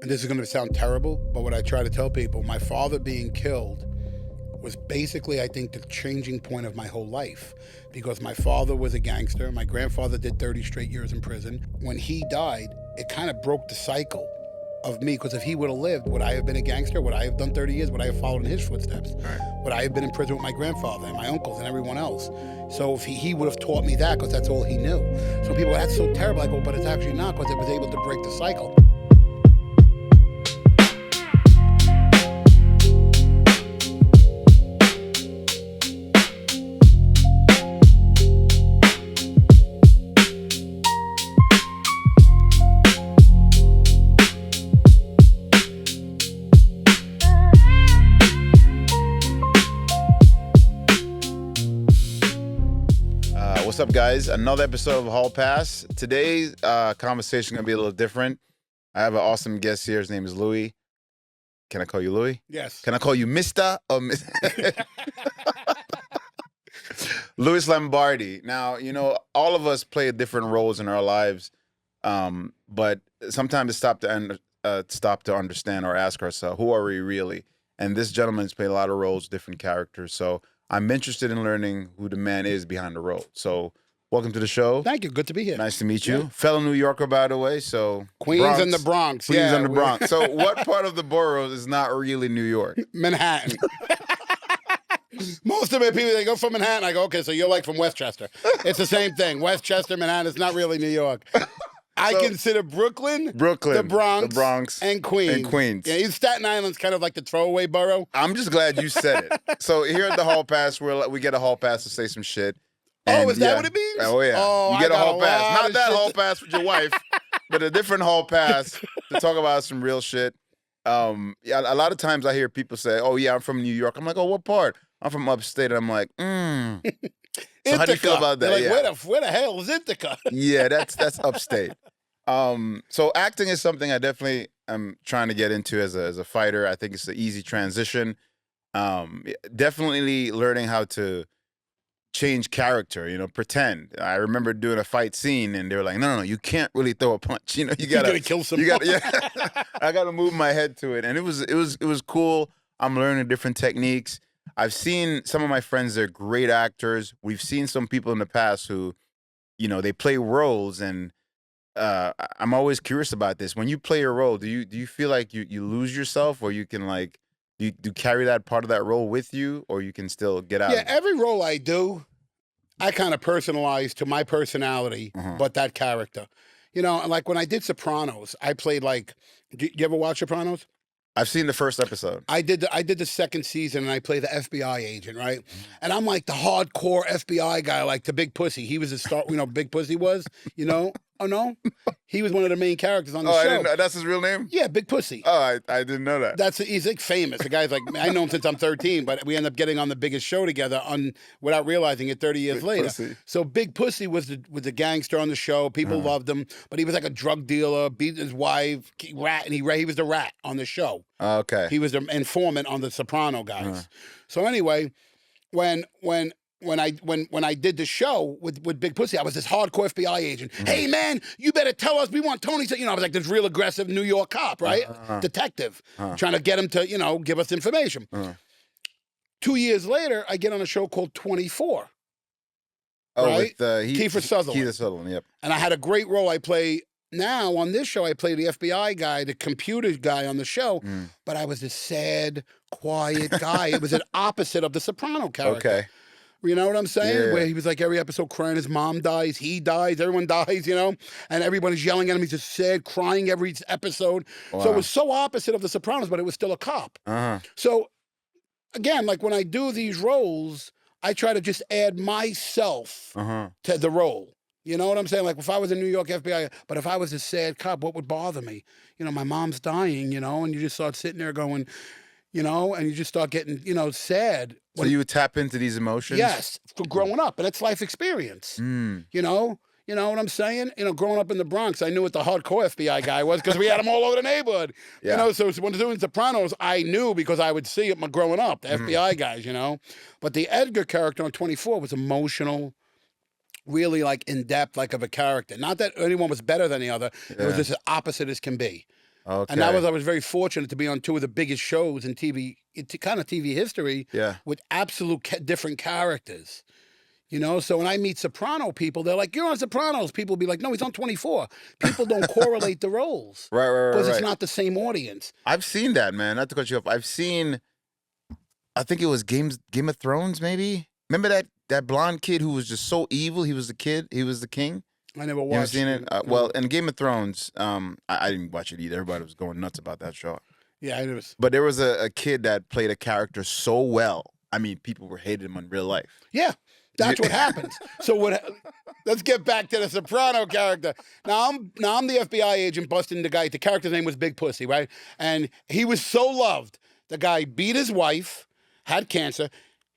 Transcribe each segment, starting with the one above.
and this is going to sound terrible, but what I try to tell people, my father being killed was basically, I think, the changing point of my whole life. Because my father was a gangster. My grandfather did 30 straight years in prison. When he died, it kind of broke the cycle of me, because if he would have lived, would I have been a gangster? Would I have done 30 years? Would I have followed in his footsteps? Right. Would I have been in prison with my grandfather and my uncles and everyone else? So if he would have taught me that, because that's all he knew. So people, that's so terrible. I go, but it's actually not, because it was able to break the cycle. What's up, guys? Another episode of Hall Pass. Today's conversation gonna be a little different. I have an awesome guest here. His name is Louis. Can I call you Louis? Yes. Can I call you Mr. or Miss? Louis Lombardi. Now, you know, all of us play different roles in our lives, but sometimes it's stop to understand or ask ourselves, who are we really? And this gentleman's played a lot of roles, different characters. So I'm interested in learning who the man is behind the role. So welcome to the show. Thank you. Good to be here. Nice to meet you. Yeah. Fellow New Yorker, by the way. So Queens Bronx, and the Bronx. Queens yeah, and the Bronx. So what part of the borough is not really New York? Manhattan. Most of it, people, they go from Manhattan. I go, okay, so you're like from Westchester. It's the same thing. Westchester, Manhattan, it's not really New York. I consider Brooklyn, the Bronx, and Queens. Yeah, Staten Island's kind of like the throwaway borough. I'm just glad you said it. So here at the Hall Pass, we get a Hall Pass to say some shit. And, is that what it means? Oh, yeah. Oh, you get a Hall Pass. Not that shit. Hall Pass with your wife, but a different Hall Pass to talk about some real shit. Yeah, a lot of times I hear people say, oh, yeah, I'm from New York. I'm like, oh, what part? I'm from upstate. And I'm like, So how do you feel about that? Like, where the hell is Ithaca? Yeah, that's upstate. So acting is something I definitely am trying to get into as a fighter. I think it's an easy transition. Definitely learning how to change character, pretend. I remember doing a fight scene and they were like, no, you can't really throw a punch. You gotta kill someone. Yeah. I gotta move my head to it. And it was cool. I'm learning different techniques. I've seen some of my friends, they're great actors. We've seen some people in the past who, they play roles, and I'm always curious about this. When you play a role, do you feel like you lose yourself, or you can do you carry that part of that role with you, or you can still get out? Yeah, every role I do, I kind of personalize to my personality, but that character. Like when I did Sopranos, I played you ever watch Sopranos? I've seen the first episode. I did the second season, and I played the FBI agent, right? And I'm like the hardcore FBI guy, like the Big Pussy. He was a star, Big Pussy was, Oh, no? He was one of the main characters on the show. I didn't know. That's his real name? Yeah, Big Pussy. Oh, I didn't know that. He's famous. The guy's I know him since I'm 13, but we end up getting on the biggest show together without realizing it 30 years later. Pussy. So Big Pussy was the gangster on the show. People loved him, but he was like a drug dealer, beat his wife, rat, and he was the rat on the show. Okay. He was the informant on the Soprano guys. So anyway, when I did the show with Big Pussy, I was this hardcore FBI agent. Hey man, you better tell us, we want Tony to, I was like this real aggressive New York cop, right? Detective, trying to get him to, give us information. 2 years later, I get on a show called 24. Oh, right? with Kiefer Sutherland. Kiefer Sutherland, yep. And I had a great role. I play now on this show, I play the FBI guy, the computer guy on the show, but I was this sad, quiet guy. It was an opposite of the Soprano character. Okay. You know what I'm saying? Yeah. Where he was like every episode crying, his mom dies, he dies, everyone dies, and everybody's yelling at him. He's just sad, crying every episode. Wow. So it was so opposite of The Sopranos, but it was still a cop. So again, like when I do these roles, I try to just add myself to the role. You know what I'm saying? Like if I was a New York FBI, but if I was a sad cop, what would bother me? My mom's dying, and you just start sitting there going, and you just start getting, sad. So you would tap into these emotions? Yes, for growing up, and it's life experience. You know what I'm saying? Growing up in the Bronx, I knew what the hardcore FBI guy was because we had him all over the neighborhood. Yeah. So when doing Sopranos, I knew because I would see it growing up, the FBI guys, But the Edgar character on 24 was emotional, really in depth, of a character. Not that anyone was better than the other. It was just as opposite as can be. Okay. And I was very fortunate to be on two of the biggest shows in TV, kind of TV history, Yeah. with absolute different characters. You know, so when I meet Soprano people, they're like, "You're on Sopranos." People be like, "No, he's on 24." People don't correlate the roles Right. because it's not the same audience. I've seen that, man. Not to cut you off. I've seen. I think it was Game of Thrones, maybe. Remember that blonde kid who was just so evil? He was the kid. He was the king. I never You ever watched seen it? Well, in Game of Thrones, I didn't watch it either. Everybody was going nuts about that show. Yeah, I was. But there was a kid that played a character so well. I mean, people were hating him in real life. Yeah, that's what happens. So let's get back to the Soprano character. Now I'm the FBI agent busting the guy. The character's name was Big Pussy, right? And he was so loved. The guy beat his wife, had cancer,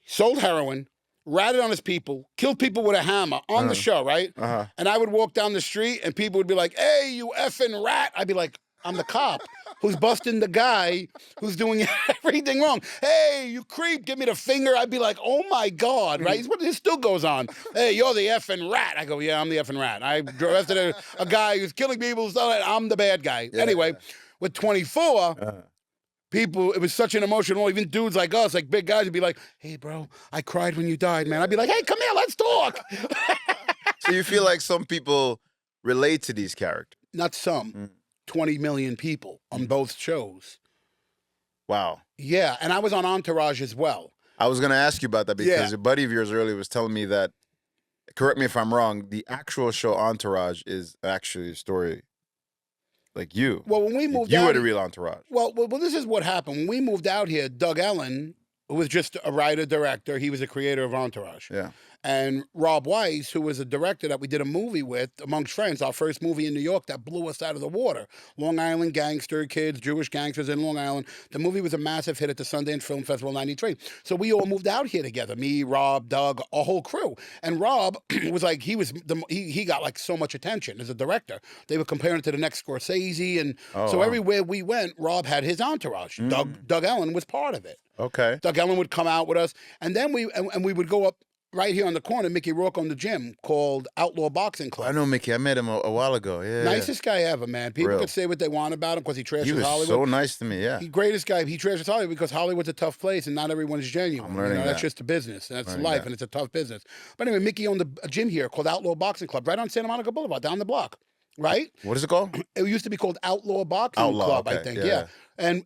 sold heroin, ratted on his people, killed people with a hammer on the show, right? And I would walk down the street and people would be like, "Hey, you effing rat." I'd be like, "I'm the cop who's busting the guy who's doing everything wrong. Hey, you creep, give me the finger." I'd be like, "Oh my God," right? This still goes on. "Hey, you're the effing rat." I go, "Yeah, I'm the effing rat. I arrested a guy who's killing people, so I'm the bad guy." Yeah. Anyway, with 24, people, it was such an emotional, even dudes like us, like big guys would be like, "Hey, bro, I cried when you died, man." I'd be like, "Hey, come here, let's talk." So you feel like some people relate to these characters? Not some. 20 million people on both shows. Wow. Yeah, and I was on Entourage as well. I was going to ask you about that because a buddy of yours earlier was telling me that, correct me if I'm wrong, the actual show Entourage is actually a story like you. Well, when we moved you out... You were the real Entourage. Well, this is what happened. When we moved out here, Doug Ellen, who was just a writer-director, he was a creator of Entourage. Yeah. And Rob Weiss, who was a director that we did a movie with, Amongst Friends, our first movie in New York that blew us out of the water. Long Island gangster kids, Jewish gangsters in Long Island. The movie was a massive hit at the Sundance Film Festival in '93. So we all moved out here together, me, Rob, Doug, a whole crew. And Rob was like, he got like so much attention as a director. They were comparing it to the next Scorsese. And everywhere we went, Rob had his entourage. Doug Ellen was part of it. Okay. Doug Ellen would come out with us. And then we would go up right here on the corner, Mickey Rourke owned the gym called Outlaw Boxing Club. I know Mickey. I met him a while ago. Yeah. Nicest guy ever, man. People could say what they want about him because he trashes Hollywood. He was so nice to me, yeah. Greatest guy. He trashes Hollywood because Hollywood's a tough place and not everyone's genuine. I'm learning That's just a business. That's life, and it's a tough business. But anyway, Mickey owned a gym here called Outlaw Boxing Club right on Santa Monica Boulevard, down the block. Right? What is it called? It used to be called Outlaw Boxing Club, I think. Yeah. And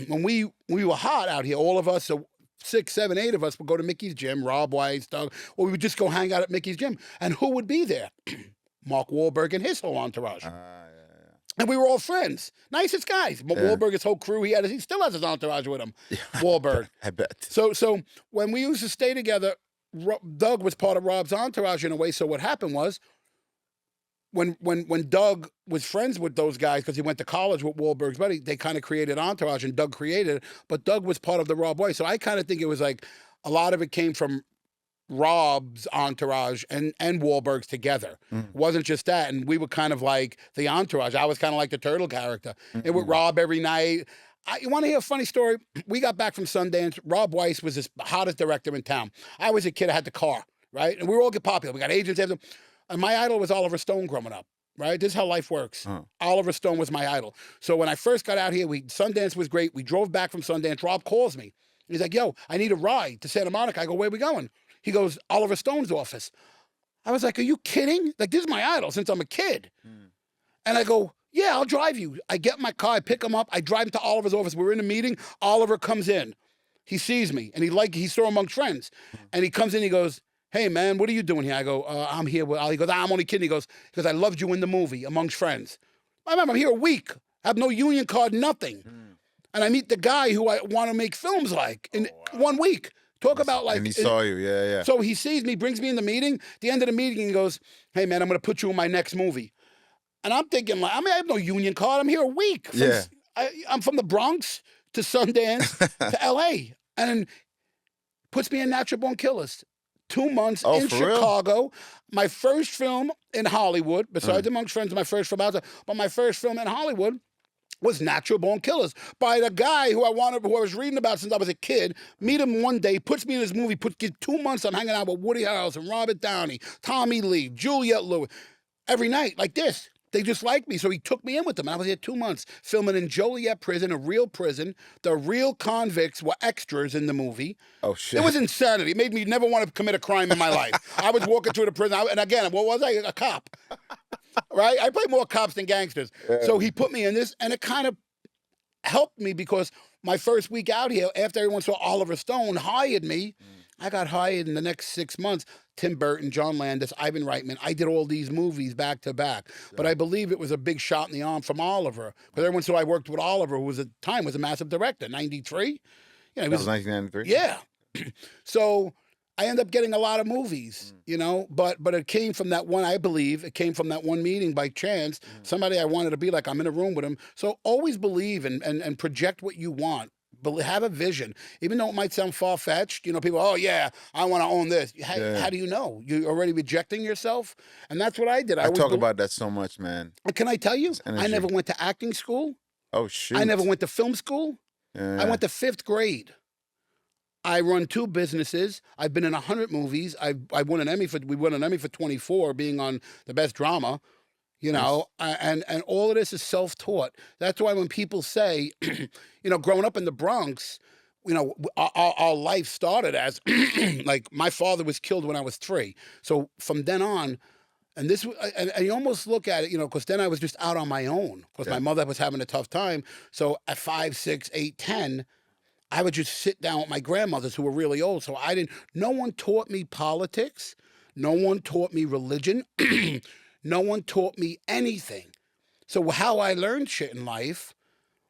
when we were hot out here, all of us, so 6, 7, 8 of us would go to Mickey's gym, Rob Weiss, Doug, or we would just go hang out at Mickey's gym. And who would be there? Mark Wahlberg and his whole entourage. And we were all friends. Nicest guys. But Wahlberg, his whole crew, he still has his entourage with him. Wahlberg. I bet. So when we used to stay together, Doug was part of Rob's entourage in a way. So what happened was, when Doug was friends with those guys, because he went to college with Wahlberg's buddy, they kind of created Entourage, and Doug created it. But Doug was part of the Rob Weiss. So I kind of think it was like a lot of it came from Rob's Entourage and Wahlberg's together. It wasn't just that. And we were kind of like the Entourage. I was kind of like the turtle character. And with Rob every night. You want to hear a funny story? We got back from Sundance. Rob Weiss was the hottest director in town. I was a kid. I had the car, right? And we were all get popular. We got agents, everything. And my idol was Oliver Stone growing up, right? This is how life works. Oliver Stone was my idol. So when I first got out here, Sundance was great. We drove back from Sundance. Rob calls me. He's like, "Yo, I need a ride to Santa Monica." I go, "Where are we going?" He goes, "Oliver Stone's office." I was like, "Are you kidding? Like, this is my idol since I'm a kid." And I go, "Yeah, I'll drive you." I get in my car, I pick him up, I drive him to Oliver's office. We're in a meeting. Oliver comes in. He sees me, and he saw Amongst Friends. And he comes in, he goes, "Hey, man, what are you doing here?" I go, "I'm here with Ali." He goes, "I'm only kidding." He goes, "I loved you in the movie, Amongst Friends." I remember I'm here a week. I have no union card, nothing. And I meet the guy who I want to make films like in 1 week. Talk about like... And he saw you, yeah. So he sees me, brings me in the meeting. At the end of the meeting, he goes, "Hey, man, I'm going to put you in my next movie." And I'm thinking, like, I have no union card. I'm here a week. I'm from the Bronx to Sundance to L.A. And puts me in Natural Born Killers. 2 months in Chicago. Real? My first film in Hollywood, besides Amongst Friends, my first film out there, but my first film in Hollywood was Natural Born Killers by the guy who I was reading about since I was a kid. Meet him one day, puts me in his movie, get 2 months I'm hanging out with Woody Harrelson, Robert Downey, Tommy Lee, Juliette Lewis, every night like this. They just liked me, so he took me in with them. And I was here 2 months filming in Joliet prison, a real prison. The real convicts were extras in the movie. Oh, shit. It was insanity. It made me never want to commit a crime in my life. I was walking through the prison, and again, what was I? A cop, right? I played more cops than gangsters. Yeah. So he put me in this, and it kind of helped me because my first week out here, after everyone saw Oliver Stone hired me, I got hired in the next 6 months. Tim Burton, John Landis, Ivan Reitman. I did all these movies back to back. But I believe it was a big shot in the arm from Oliver. Because everyone saw I worked with Oliver, who was at the time was a massive director, 93. That was 1993? Yeah. So I ended up getting a lot of movies, you know, but it came from that one, I believe, it came from that one meeting by chance. Somebody I wanted to be like, I'm in a room with him. So always believe and project what you want. But have a vision, even though it might sound far-fetched. You know, people, oh yeah, I want to own this. How do you know? You're already rejecting yourself, and that's what I did. I talk about that so much, man. Can I tell you? I never went to acting school. Oh shoot! I never went to film school. Yeah. I went to 5th grade. I run 2 businesses. I've been in 100 movies. I won an Emmy we won an Emmy for 24, being on the best drama. You know, and all of this is self-taught. That's why when people say, you know, growing up in the Bronx, you know, our life started as, like, my father was killed when I was 3. So from then on, and this, and you almost look at it, you know, because then I was just out on my own, because my mother was having a tough time. So at 5, 6, 8, 10, I would just sit down with my grandmothers who were really old. So no one taught me politics. No one taught me religion. No one taught me anything. So how I learned shit in life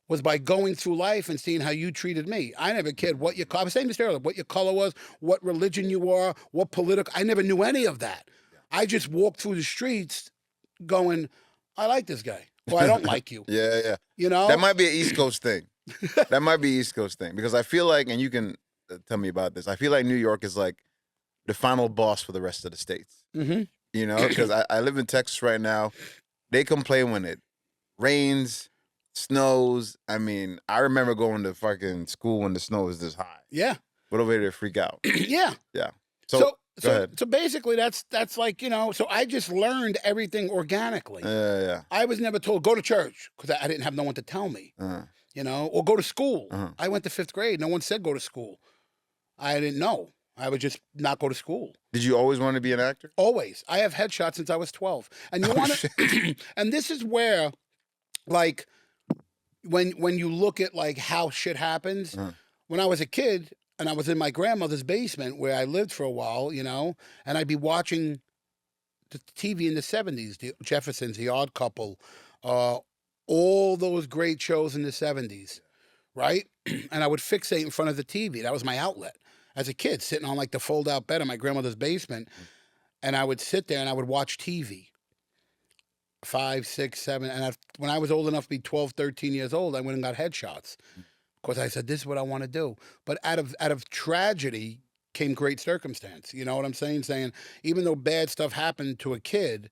was by going through life and seeing how you treated me. I never cared what your I was saying this earlier, what your color was, what religion you were, what political. I never knew any of that. I just walked through the streets going, I like this guy. Or I don't like you. Yeah. You know? That might be an East Coast thing. That might be an East Coast thing. Because I feel like, and you can tell me about this, I feel like New York is like the final boss for the rest of the states. Mm-hmm. You know, because I live in Texas right now. They complain when it rains, snows. I mean, I remember going to fucking school when the snow was this high. Yeah. What a way to freak out. Yeah. Yeah. So go ahead. So basically that's like, you know, so I just learned everything organically. Yeah. I was never told, go to church, because I didn't have no one to tell me, you know, or go to school. I went to 5th grade. No one said go to school. I didn't know. I would just not go to school. Did you always want to be an actor? Always. I have headshots since I was 12. And you want to, and this is where, like, when you look at like how shit happens. When I was a kid and I was in my grandmother's basement where I lived for a while, you know, and I'd be watching the TV in the 70s, the Jeffersons, The Odd Couple, all those great shows in the 70s, right? And I would fixate in front of the TV. That was my outlet. As a kid, sitting on like the fold-out bed in my grandmother's basement, and I would sit there and I would watch TV. 5, 6, 7, and when I was old enough to be 12, 13 years old, I went and got headshots. Because I said, this is what I want to do. But out of tragedy came great circumstance. You know what I'm saying? Saying, even though bad stuff happened to a kid,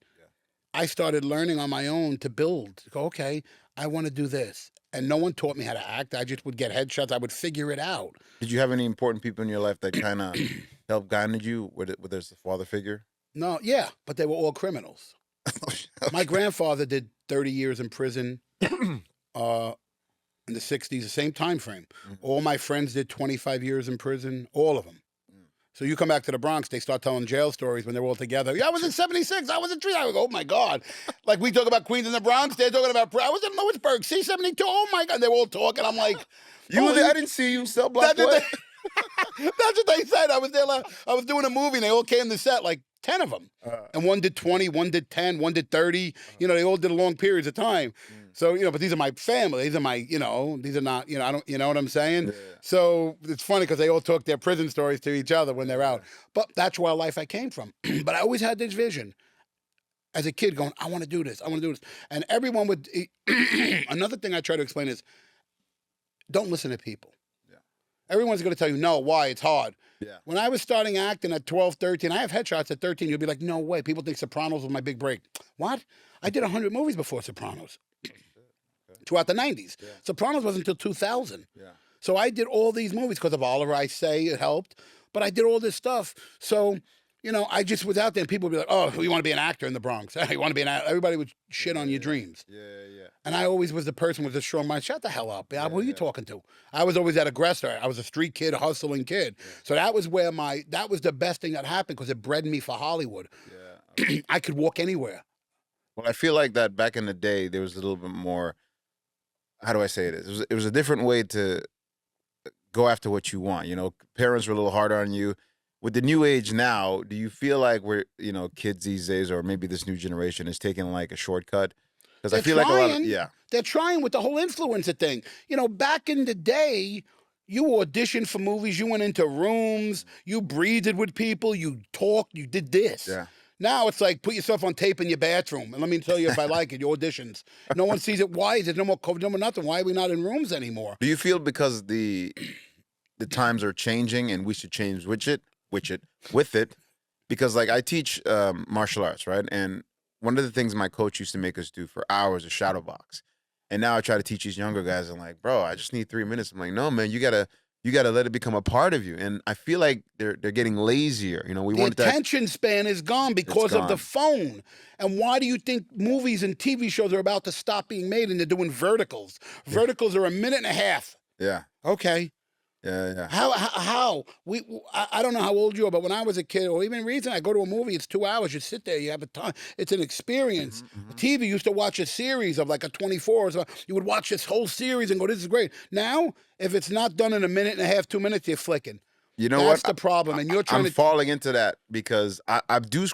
I started learning on my own to build. To go, okay, I want to do this. And no one taught me how to act. I just would get headshots. I would figure it out. Did you have any important people in your life that kind of helped guide you, whether it's a father figure? No, yeah, but they were all criminals. My grandfather did 30 years in prison in the 60s, the same time frame. All my friends did 25 years in prison, all of them. So you come back to the Bronx, they start telling jail stories when they're all together. Yeah, I was in 76. I was in 3. I would go, oh, my God. Like we talk about Queens in the Bronx, they're talking about, I was in Lewisburg, C-72. Oh, my God. They were all talking. I'm like. You were there? I didn't see you sell Black Boy. That's what they said. I was there. I was doing a movie, and they all came to set, like 10 of them. And one did 20, one did 10, one did 30. You know, they all did long periods of time. So, you know, but these are my family. These are my, you know, these are not, you know, I don't, you know what I'm saying? Yeah. So it's funny because they all talk their prison stories to each other when they're out. But that's where life I came from. But I always had this vision as a kid going, I want to do this. I want to do this. And everyone would, another thing I try to explain is don't listen to people. Everyone's going to tell you, no, why? It's hard. Yeah. When I was starting acting at 12, 13, I have headshots at 13. You'll be like, no way. People think Sopranos was my big break. What? I did 100 movies before Sopranos. Throughout the 90s. Yeah. Sopranos wasn't until 2000. Yeah. So I did all these movies because of Oliver. I say it helped. But I did all this stuff. So You know, I just was out there and people would be like, oh, you want to be an actor in the Bronx. You want to be an actor. Everybody would shit on your dreams. Yeah, yeah. And I always was the person with a strong mind. Shut the hell up. Who are you talking to? I was always that aggressor. I was a street kid, a hustling kid. Yeah. So that was where that was the best thing that happened because it bred me for Hollywood. Yeah. I could walk anywhere. Well, I feel like that back in the day, there was a little bit more, how do I say this? It was a different way to go after what you want. You know, parents were a little harder on you. With the new age now, do you feel like kids these days, or maybe this new generation is taking like a shortcut? Because I feel like a lot of, they're trying with the whole influencer thing. You know, back in the day, you auditioned for movies, you went into rooms, you breathed with people, you talked, you did this. Yeah. Now it's like put yourself on tape in your bathroom, and let me tell you if I like it, your auditions. No one sees it. Why is it no more COVID, no more nothing? Why are we not in rooms anymore? Do you feel because the times are changing and we should change with it? Because like I teach martial arts, right? And one of the things my coach used to make us do for hours is shadow box. And now I try to teach these younger guys. I'm like, bro, I just need 3 minutes. I'm like, no, man, you gotta let it become a part of you. And I feel like they're getting lazier. You know, the attention span is gone because of the phone. And why do you think movies and TV shows are about to stop being made and they're doing verticals? Verticals are a minute and a half. Yeah. Okay. Yeah. How? I don't know how old you are, but when I was a kid, or even reason I go to a movie, it's 2 hours. You sit there, you have a time. It's an experience. TV used to watch a series of like a 24. So you would watch this whole series and go, this is great. Now, if it's not done in a minute and a half, 2 minutes, you're flicking. You know That's what? the problem. And you're trying I'm falling into that because I do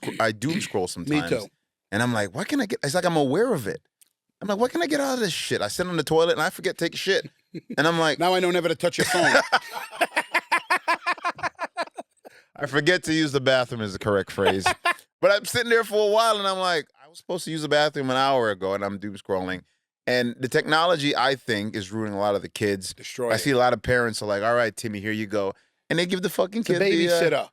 scroll sometimes. Me too. And I'm like, what can I get? It's like I'm aware of it. I'm like, what can I get out of this shit? I sit on the toilet and I forget to take a shit. And I'm like, now I know never to touch your phone. I forget to use the bathroom is the correct phrase. But I'm sitting there for a while and I'm like, I was supposed to use the bathroom an hour ago and I'm doom scrolling. And the technology, I think, is ruining a lot of the kids. I see a lot of parents are like, all right, Timmy, here you go. And they give the fucking kid the babysitter.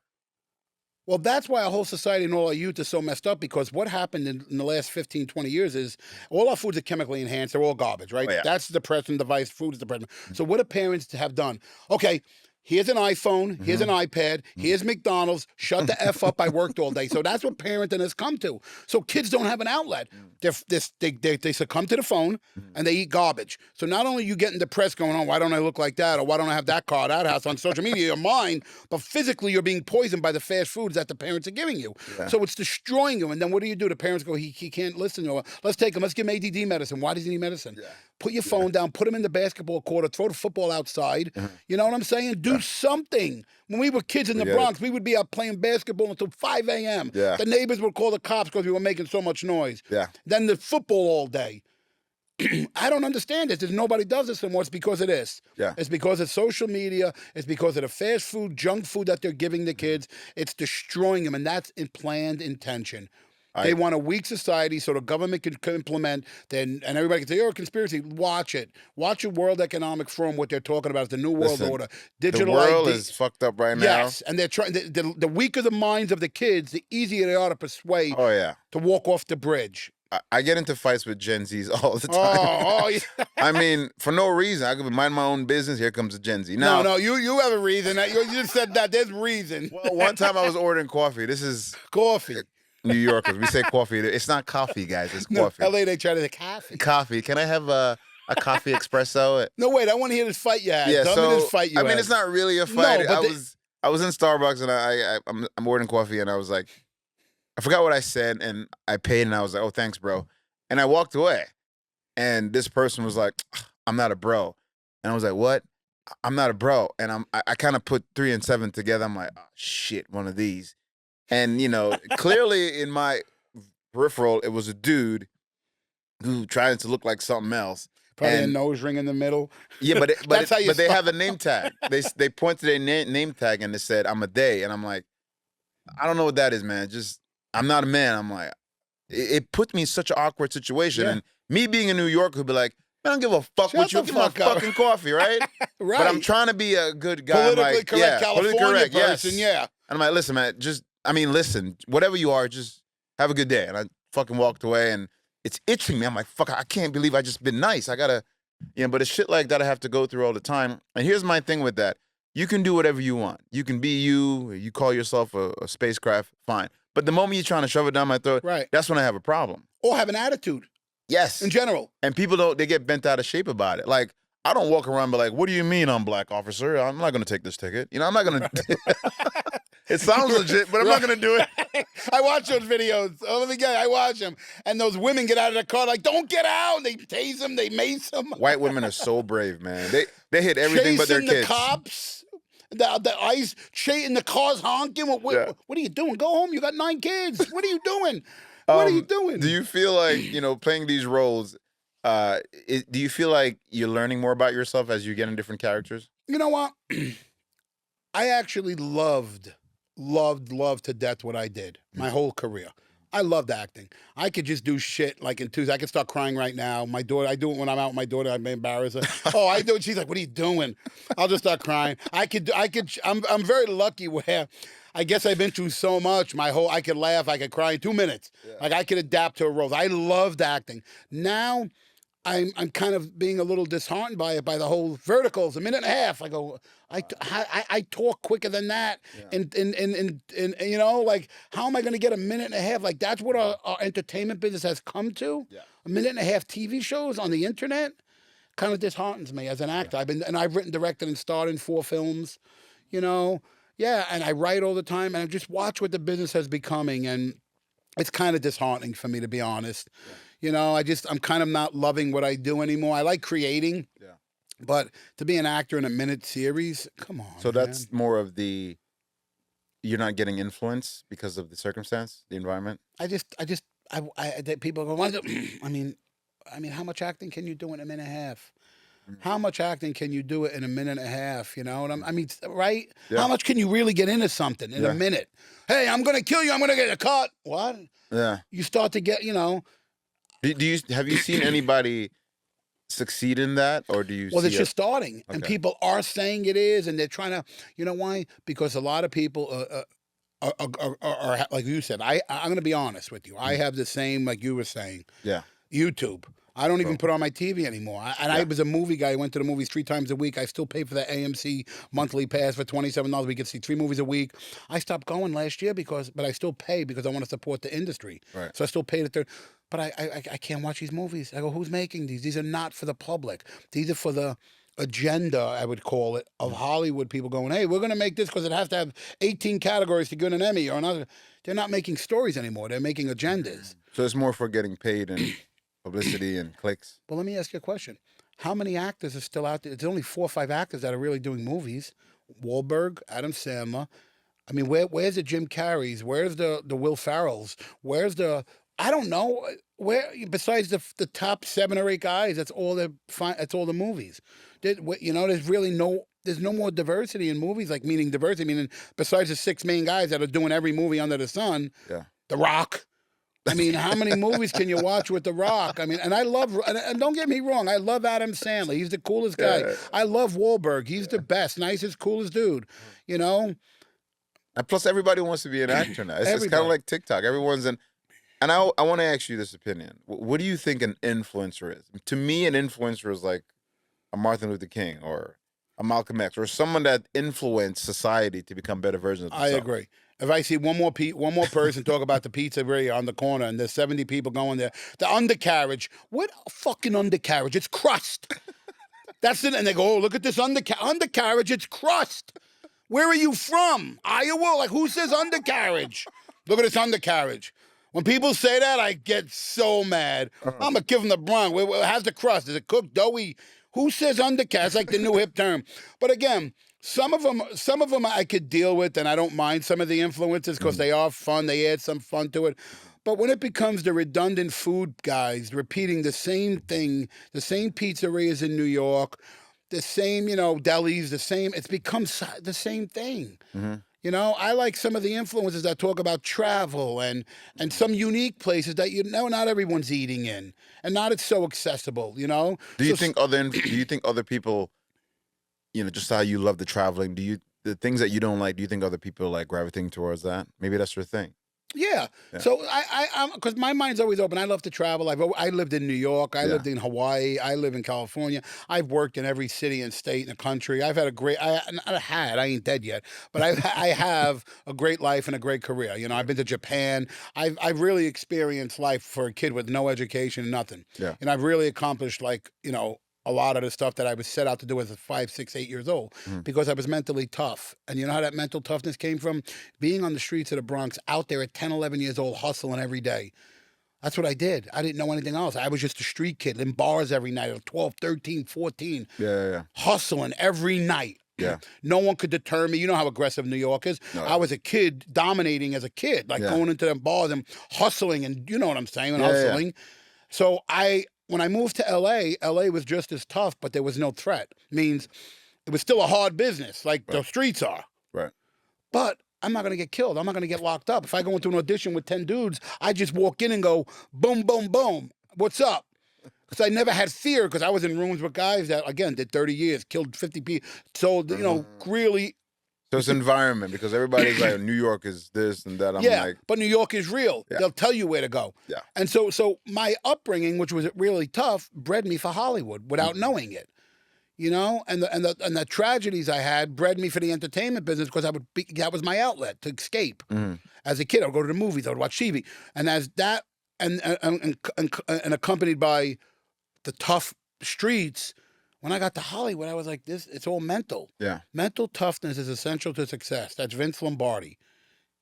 Well, that's why our whole society and all our youth is so messed up, because what happened in the last 15, 20 years is all our foods are chemically enhanced. They're all garbage, right? Oh, yeah. That's the depressant device. Food is depressant. So what do parents have done? Okay, here's an iPhone. Here's an iPad. Here's McDonald's. Shut the F up. I worked all day. So that's what parenting has come to. So kids don't have an outlet. They succumb to the phone and they eat garbage. So not only are you getting depressed going on, why don't I look like that? Or why don't I have that car, that house on social media, your mind, but physically you're being poisoned by the fast foods that the parents are giving you. Yeah. So it's destroying you. And then what do? The parents go, he can't listen. Or let's take him. Let's give him ADD medicine. Why does he need medicine? Yeah. Put your phone down, put him in the basketball court, or throw the football outside. You know what I'm saying? Do something. When we were kids in the Bronx, we would be out playing basketball until 5 a.m. Yeah. The neighbors would call the cops because we were making so much noise. Yeah. Then the football all day. I don't understand this. Nobody does this anymore. It's because of this. Yeah. It's because of social media. It's because of the fast food, junk food that they're giving the kids. It's destroying them, and that's in planned intention. They want a weak society so the government can implement, and everybody can say, you're a conspiracy. Watch it. Watch a World Economic Forum, what they're talking about. It's the New World Order. Digital the world ID. is fucked up right now. Yes, and they're trying. The weaker the minds of the kids, the easier they are to persuade to walk off the bridge. I get into fights with Gen Zs all the time. Yeah. I mean, for no reason. I could mind my own business. Here comes a Gen Z. Now, no, you have a reason. You just said that. There's reason. Well, one time I was ordering coffee. This is coffee. New Yorkers, we say coffee. It's not coffee, guys. It's coffee. LA, they try to say coffee. Coffee. Can I have a coffee espresso? No, wait. I want to hear this fight you had. Yeah, Tell me this fight you had. I mean, it's not really a fight. No, I was in Starbucks and I'm ordering coffee and I was like, I forgot what I said and I paid and I was like, oh, thanks, bro. And I walked away. And this person was like, I'm not a bro. And I was like, what? I'm not a bro. And I kind of put 3 and 7 together. I'm like, oh, shit, one of these. And, clearly in my peripheral, it was a dude who tried to look like something else. Probably a nose ring in the middle. Yeah, but they have a name tag. They point to their name tag and they said, I'm a they. And I'm like, I don't know what that is, man. I'm not a man. I'm like, it put me in such an awkward situation. Yeah. And me being a New Yorker would be like, man, I don't give a fuck what you for fucking coffee, right? Right. But I'm trying to be a good guy. Politically correct California person, yes. And I'm like, listen, man, listen, whatever you are, just have a good day. And I fucking walked away and it's itching me. I'm like, fuck, I can't believe I just been nice. I gotta, but it's shit like that I have to go through all the time. And here's my thing with that. you can do whatever you want. You can be you. You call yourself a spacecraft, fine. But the moment you're trying to shove it down my throat, Right. that's when I have a problem. Or have an attitude. Yes. In general. And people they get bent out of shape about it. Like, I don't walk around and be like, what do you mean I'm black, officer? I'm not going to take this ticket. You know, I'm not going to. It sounds legit, but I'm not going to do it. I watch those videos. Oh, let me get it. I watch them. And those women get out of the car like, don't get out. And they tase them. They mace them. White women are so brave, man. They hit everything but their kids. Chasing the cops. The ICE, chasing the cars honking. What are you doing? Go home. You got 9 kids. What are you doing? What are you doing? Do you feel like, playing these roles, do you feel like you're learning more about yourself as you get in different characters? You know what? I actually loved to death what I did my whole career. I loved acting. I could just do shit like in Tuesday. I could start crying right now. My daughter, I do it when I'm out with my daughter. I may embarrass her. Oh, I do it. She's like, "What are you doing?" I'll just start crying. I'm very lucky where I guess I've been through so much. I could laugh, I could cry in 2 minutes. Yeah. Like I could adapt to a role. I loved acting. Now I'm kind of being a little disheartened by it, by the whole verticals. 1.5 minutes. I go, I talk quicker than that. Yeah. And like, how am I going to get 1.5 minutes? Like, that's what our entertainment business has come to. Yeah. 1.5 minute TV shows on the internet kind of disheartens me as an actor. Yeah. I've written, directed, and starred in 4 films, Yeah, and I write all the time, and I just watch what the business is becoming, and it's kind of disheartening for me, to be honest. Yeah. I'm kind of not loving what I do anymore. I like creating, but to be an actor in a minute series, come on. So that's more of you're not getting influence because of the circumstance, the environment? People go, I mean, how much acting can you do in 1.5 minutes? How much acting can you do it in 1.5 minutes? You know what I mean, right? Yeah. How much can you really get into something in a minute? Hey, I'm going to kill you. I'm going to get a cut. What? Yeah. You start to get, Have you seen anybody succeed in that, or do you? Well, it's just starting, and people are saying it is, and they're trying to. You know why? Because a lot of people are like you said. I'm going to be honest with you. I have the same, like you were saying. Yeah. YouTube. I don't even put on my TV anymore. I was a movie guy. I went to the movies 3 times a week. I still pay for the AMC monthly pass for $27. We could see 3 movies a week. I stopped going last year but I still pay because I want to support the industry. Right. So I still pay the third. But I can't watch these movies. I go, who's making these? These are not for the public. These are for the agenda, I would call it, of Hollywood people going, hey, we're going to make this because it has to have 18 categories to get an Emmy or another. They're not making stories anymore. They're making agendas. So it's more for getting paid and publicity and clicks. Well, let me ask you a question. How many actors are still out there? There's only 4 or 5 actors that are really doing movies. Wahlberg, Adam Sandler. I mean, where's the Jim Carreys? Where's the Will Ferrells? Where's the... I don't know. Where besides the top 7 or 8 guys, that's all that's all the movies. There's really there's no more diversity in movies, like meaning diversity, meaning besides the 6 main guys that are doing every movie under the sun. Yeah. The Rock. I mean, how many movies can you watch with The Rock? I mean, and I love, and don't get me wrong, I love Adam Sandler. He's the coolest guy. Yeah. I love Wahlberg. He's the best, nicest, coolest dude, And plus, everybody wants to be an actor now. It's kind of like TikTok. Everyone's in. And I want to ask you this opinion. What do you think an influencer is? To me, an influencer is like a Martin Luther King or a Malcolm X or someone that influenced society to become better versions of themselves. I agree. If I see one more person talk about the pizzeria on the corner and there's 70 people going there, the undercarriage, what fucking undercarriage? It's crust. That's it. And they go, oh, look at this undercarriage. It's crust. Where are you from? Iowa? Like, who says undercarriage? Look at this undercarriage. When people say that, I get so mad. I'm going to give them the brunt. How's the crust? Is it cooked, doughy? Who says undercarriage? It's like the new hip term. But again, some of them I could deal with, and I don't mind some of the influences because they are fun. They add some fun to it. But when it becomes the redundant food guys repeating the same thing, the same pizzerias in New York, the same, delis, it's become the same thing. Mm-hmm. I like some of the influencers that talk about travel and some unique places that not everyone's eating in, and not it's so accessible. Do you think other people, just how you love the traveling? The things that you don't like? Do you think other people like gravitating towards that? Maybe that's your thing. Yeah. Yeah. So I'm because my mind's always open. I love to travel. I lived in New York. I lived in Hawaii. I live in California. I've worked in every city and state in the country. I've had a great. I ain't dead yet, but I have a great life and a great career. You know, I've been to Japan. I've really experienced life for a kid with no education, nothing. Yeah. And I've really accomplished a lot of the stuff that I was set out to do as a 5, 6, 8 years old because I was mentally tough. And you know how that mental toughness came from? Being on the streets of the Bronx out there at 10, 11 years old, hustling every day. That's what I did. I didn't know anything else. I was just a street kid in bars every night at 12, 13, 14. Yeah. Hustling every night. Yeah. No one could deter me. You know how aggressive New York is. No. I was a kid dominating as a kid, going into them bars and hustling, and you know what I'm saying, hustling. Yeah. So when I moved to LA was just as tough, but there was no threat. Means it was still a hard business, like the streets are. Right. But I'm not going to get killed. I'm not going to get locked up. If I go into an audition with 10 dudes, I just walk in and go, boom, boom, boom. What's up? Because I never had fear because I was in rooms with guys that, again, did 30 years, killed 50 people. So, really... So it's environment because everybody's like, New York is this and that. I'm like, but New York is real. Yeah. They'll tell you where to go. Yeah. And so my upbringing, which was really tough, bred me for Hollywood without knowing it. You know, and the tragedies I had bred me for the entertainment business because that was my outlet to escape. As a kid, I would go to the movies, I would watch TV, and as that and accompanied by the tough streets. When I got to Hollywood, I was like, it's all mental. Yeah. Mental toughness is essential to success. That's Vince Lombardi.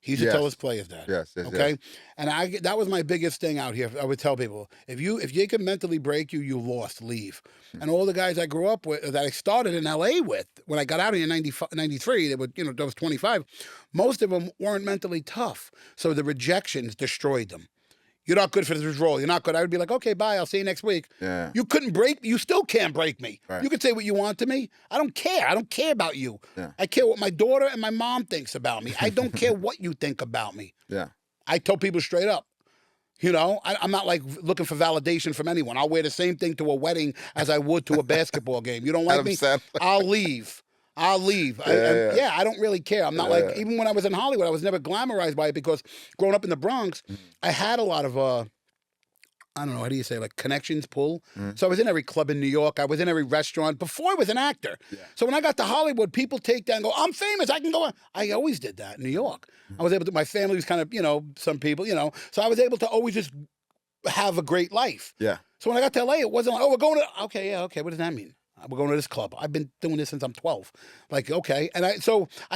He used to tell his players that. Yes. Okay? And that was my biggest thing out here. I would tell people, if you can mentally break you, you lost, leave. And all the guys I grew up with, that I started in LA with, when I got out in 93, they would, that was 25, most of them weren't mentally tough. So the rejections destroyed them. You're not good for this role. You're not good. I would be like, okay, bye. I'll see you next week. Yeah. You couldn't break me. You still can't break me. Right. You can say what you want to me. I don't care. I don't care about you. Yeah. I care what my daughter and my mom thinks about me. I don't care what you think about me. Yeah. I tell people straight up. I'm not like looking for validation from anyone. I'll wear the same thing to a wedding as I would to a basketball game. You don't like me? I'll leave. I don't really care. I'm not even when I was in Hollywood, I was never glamorized by it because growing up in the Bronx, I had a lot of, I don't know, how do you say, like connections, pull. So I was in every club in New York. I was in every restaurant before I was an actor. Yeah. So when I got to Hollywood, people take that and go, I'm famous. I can go on. I always did that in New York. I was able to, my family was kind of, some people, so I was able to always just have a great life. Yeah. So when I got to LA, it wasn't like, we're going to, okay, what does that mean? We're going to this club. I've been doing this since I'm 12. Like, okay. And I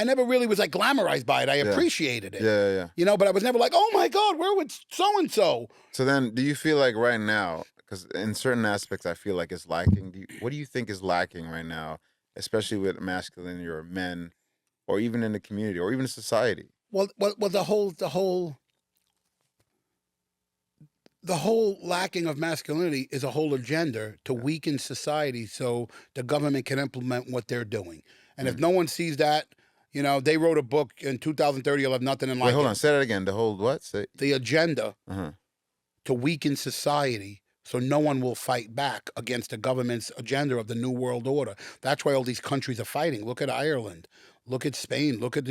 never really was like glamorized by it. I appreciated it. Yeah. But I was never like, oh my God, where was so-and-so? So then do you feel like right now, because in certain aspects I feel like it's lacking. What do you think is lacking right now, especially with masculinity or men, or even in the community or even society? Well, the whole lacking of masculinity is a whole agenda to weaken society so the government can implement what they're doing. And if no one sees that, they wrote a book in 2030, you'll have nothing in life. Wait, hold on. Say that again. The whole what? The agenda to weaken society so no one will fight back against the government's agenda of the New World Order. That's why all these countries are fighting. Look at Ireland. Look at Spain. Look at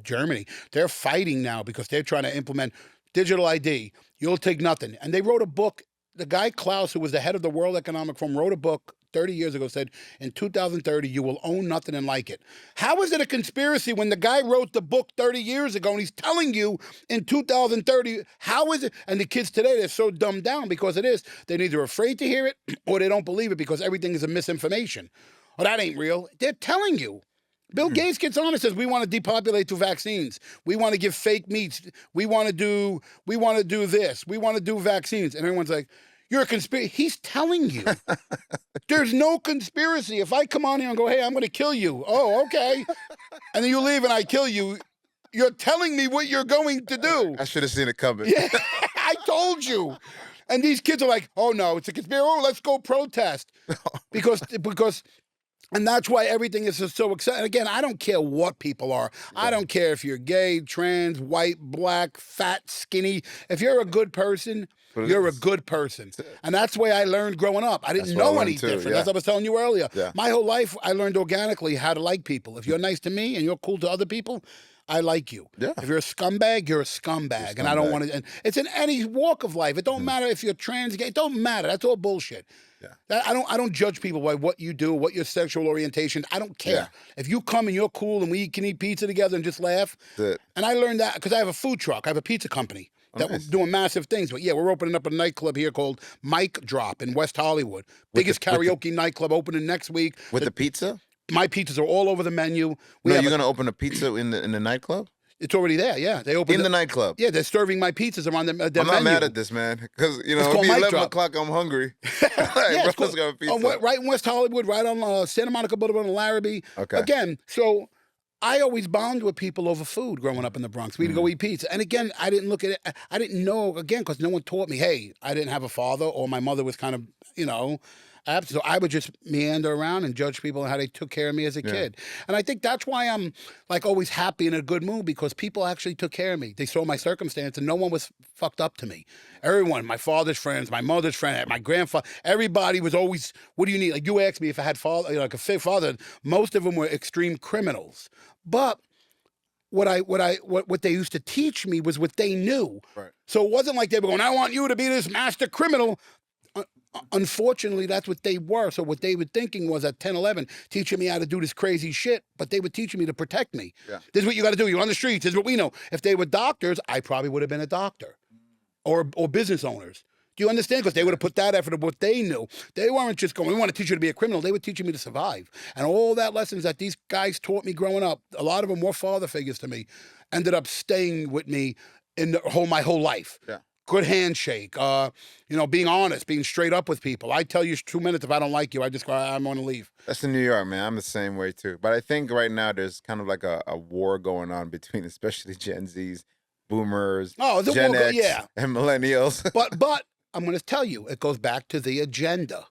Germany. They're fighting now because they're trying to implement digital ID. You'll take nothing. And they wrote a book. The guy Klaus, who was the head of the World Economic Forum, wrote a book 30 years ago, said, in 2030, you will own nothing and like it. How is it a conspiracy when the guy wrote the book 30 years ago and he's telling you in 2030, how is it? And the kids today, they're so dumbed down because it is. They're either afraid to hear it or they don't believe it because everything is a misinformation. Oh, that ain't real. They're telling you. Bill Gates gets on and says, we want to depopulate through vaccines. We want to give fake meats. We want to do this. We want to do vaccines. And everyone's like, you're a conspiracy. He's telling you. There's no conspiracy. If I come on here and go, hey, I'm going to kill you. Oh, okay. And then you leave and I kill you. You're telling me what you're going to do. I should have seen it coming. Yeah, I told you. And these kids are like, oh, no, it's a conspiracy. Oh, let's go protest. Because and that's why everything is so exciting. Again, I don't care what people are. Yeah. I don't care if you're gay, trans, white, black, fat, skinny. If you're a good person, you're a good person. And that's the way I learned growing up. I didn't know any different. Yeah. That's what I was telling you earlier. Yeah. My whole life, I learned organically how to like people. If you're nice to me and you're cool to other people, I like you. Yeah. If you're a scumbag, you're a scumbag. And I don't want to, and it's in any walk of life. It don't matter if you're trans, gay, it don't matter. That's all bullshit. Yeah. I don't judge people by what you do, what your sexual orientation. I don't care. Yeah. If you come and you're cool and we can eat pizza together and just laugh. And I learned that because I have a food truck. I have a pizza company that was doing massive things. But yeah, we're opening up a nightclub here called Mic Drop in West Hollywood. Biggest karaoke nightclub opening next week. With the pizza? My pizzas are all over the menu. You're going to open a pizza in the nightclub? It's already there, yeah. They opened in the nightclub. Yeah, they're serving my pizzas around their I'm not menu. mad at this, man, because it'll be 11 o'clock. I'm hungry. Yeah, let's go have pizza. Right in West Hollywood, right on Santa Monica Boulevard and Larrabee. Okay. Again, so I always bond with people over food growing up in the Bronx. We'd go eat pizza, and again, I didn't look at it. I didn't know again because no one taught me. Hey, I didn't have a father, or my mother was kind of so I would just meander around and judge people and how they took care of me as a kid. And I think that's why I'm like always happy in a good mood, because people actually took care of me. They saw my circumstance and no one was fucked up to me. Everyone, my father's friends, my mother's friend, my grandfather, everybody was always, what do you need? Like you asked me if I had like a fake father. Most of them were extreme criminals. But what they used to teach me was what they knew. Right. So it wasn't like they were going, I want you to be this master criminal. Unfortunately, that's what they were. So what they were thinking was at 10, 11, teaching me how to do this crazy shit, but they were teaching me to protect me. Yeah. This is what you got to do. You're on the streets. This is what we know. If they were doctors, I probably would have been a doctor or business owners. Do you understand? Because they would have put that effort of what they knew. They weren't just going, we want to teach you to be a criminal. They were teaching me to survive. And all that lessons that these guys taught me growing up, a lot of them were father figures to me, ended up staying with me in my whole life. Yeah. Good handshake, being honest, being straight up with people. I tell you 2 minutes if I don't like you, I just go, I'm going to leave. That's in New York, man. I'm the same way too. But I think right now there's kind of like a war going on between especially Gen Zs, boomers, Gen X, and millennials. But I'm going to tell you, it goes back to the agenda.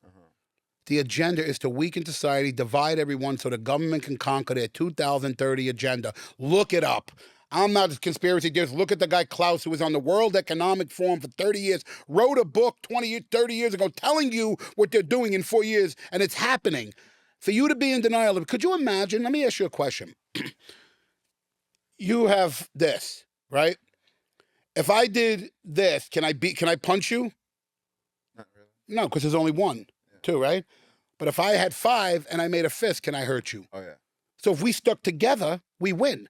The agenda is to weaken society, divide everyone so the government can conquer their 2030 agenda. Look it up. I'm not a conspiracy theorist. Look at the guy Klaus, who was on the World Economic Forum for 30 years, wrote a book 30 years ago telling you what they're doing in 4 years, and it's happening. For you to be in denial of it, could you imagine? Let me ask you a question. You have this, right? If I did this, can I punch you? Not really. No, because there's only one, two, right? But if I had 5 and I made a fist, can I hurt you? Oh, yeah. So if we stuck together, we win.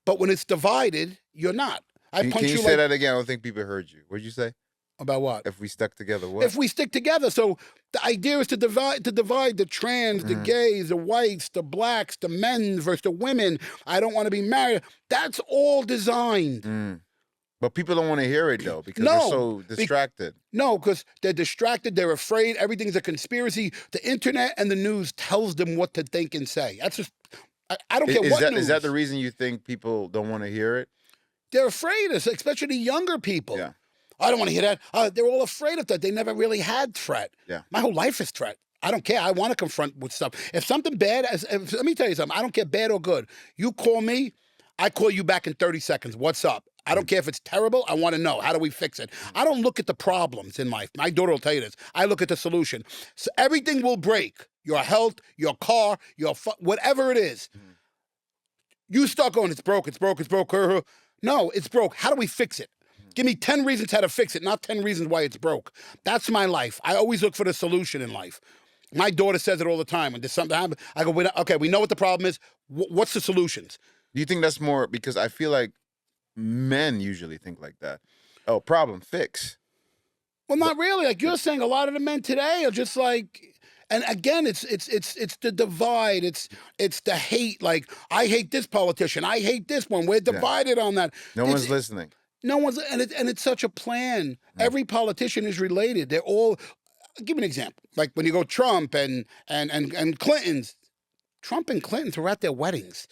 But when it's divided, you're not. Can you say that again? I don't think people heard you. What'd you say? About what? If we stuck together, what? If we stick together. So the idea is to divide the trans, the gays, the whites, the blacks, the men versus the women. I don't want to be married. That's all designed. But people don't want to hear it, though, because they're so distracted. No, because they're distracted. They're afraid. Everything's a conspiracy. The internet and the news tells them what to think and say. That's just... I don't care what news. Is that the reason you think people don't want to hear it? They're afraid, especially younger people. Yeah. I don't want to hear that. They're all afraid of that. They never really had threat. Yeah. My whole life is threat. I don't care. I want to confront with stuff. If something bad, let me tell you something. I don't care bad or good. You call me, I call you back in 30 seconds. What's up? I don't care if it's terrible. I want to know. How do we fix it? I don't look at the problems in life. My daughter will tell you this. I look at the solution. So everything will break. Your health, your car, whatever it is. You start going, it's broke, it's broke, it's broke. No, it's broke. How do we fix it? Give me 10 reasons how to fix it, not 10 reasons why it's broke. That's my life. I always look for the solution in life. My daughter says it all the time. When there's something happen, I go, okay, we know what the problem is. What's the solutions? Do you think that's more, because I feel like men usually think like that. Oh, problem, fix. Well, not really. Like you're saying, a lot of the men today are just like... And again, it's the divide. It's the hate. Like, I hate this politician. I hate this one. We're divided on that. No one's listening. No one's, and it's such a plan. Every politician is related. They're all. I'll give you an example. Like when you go Trump and Clinton's. Trump and Clinton were at their weddings.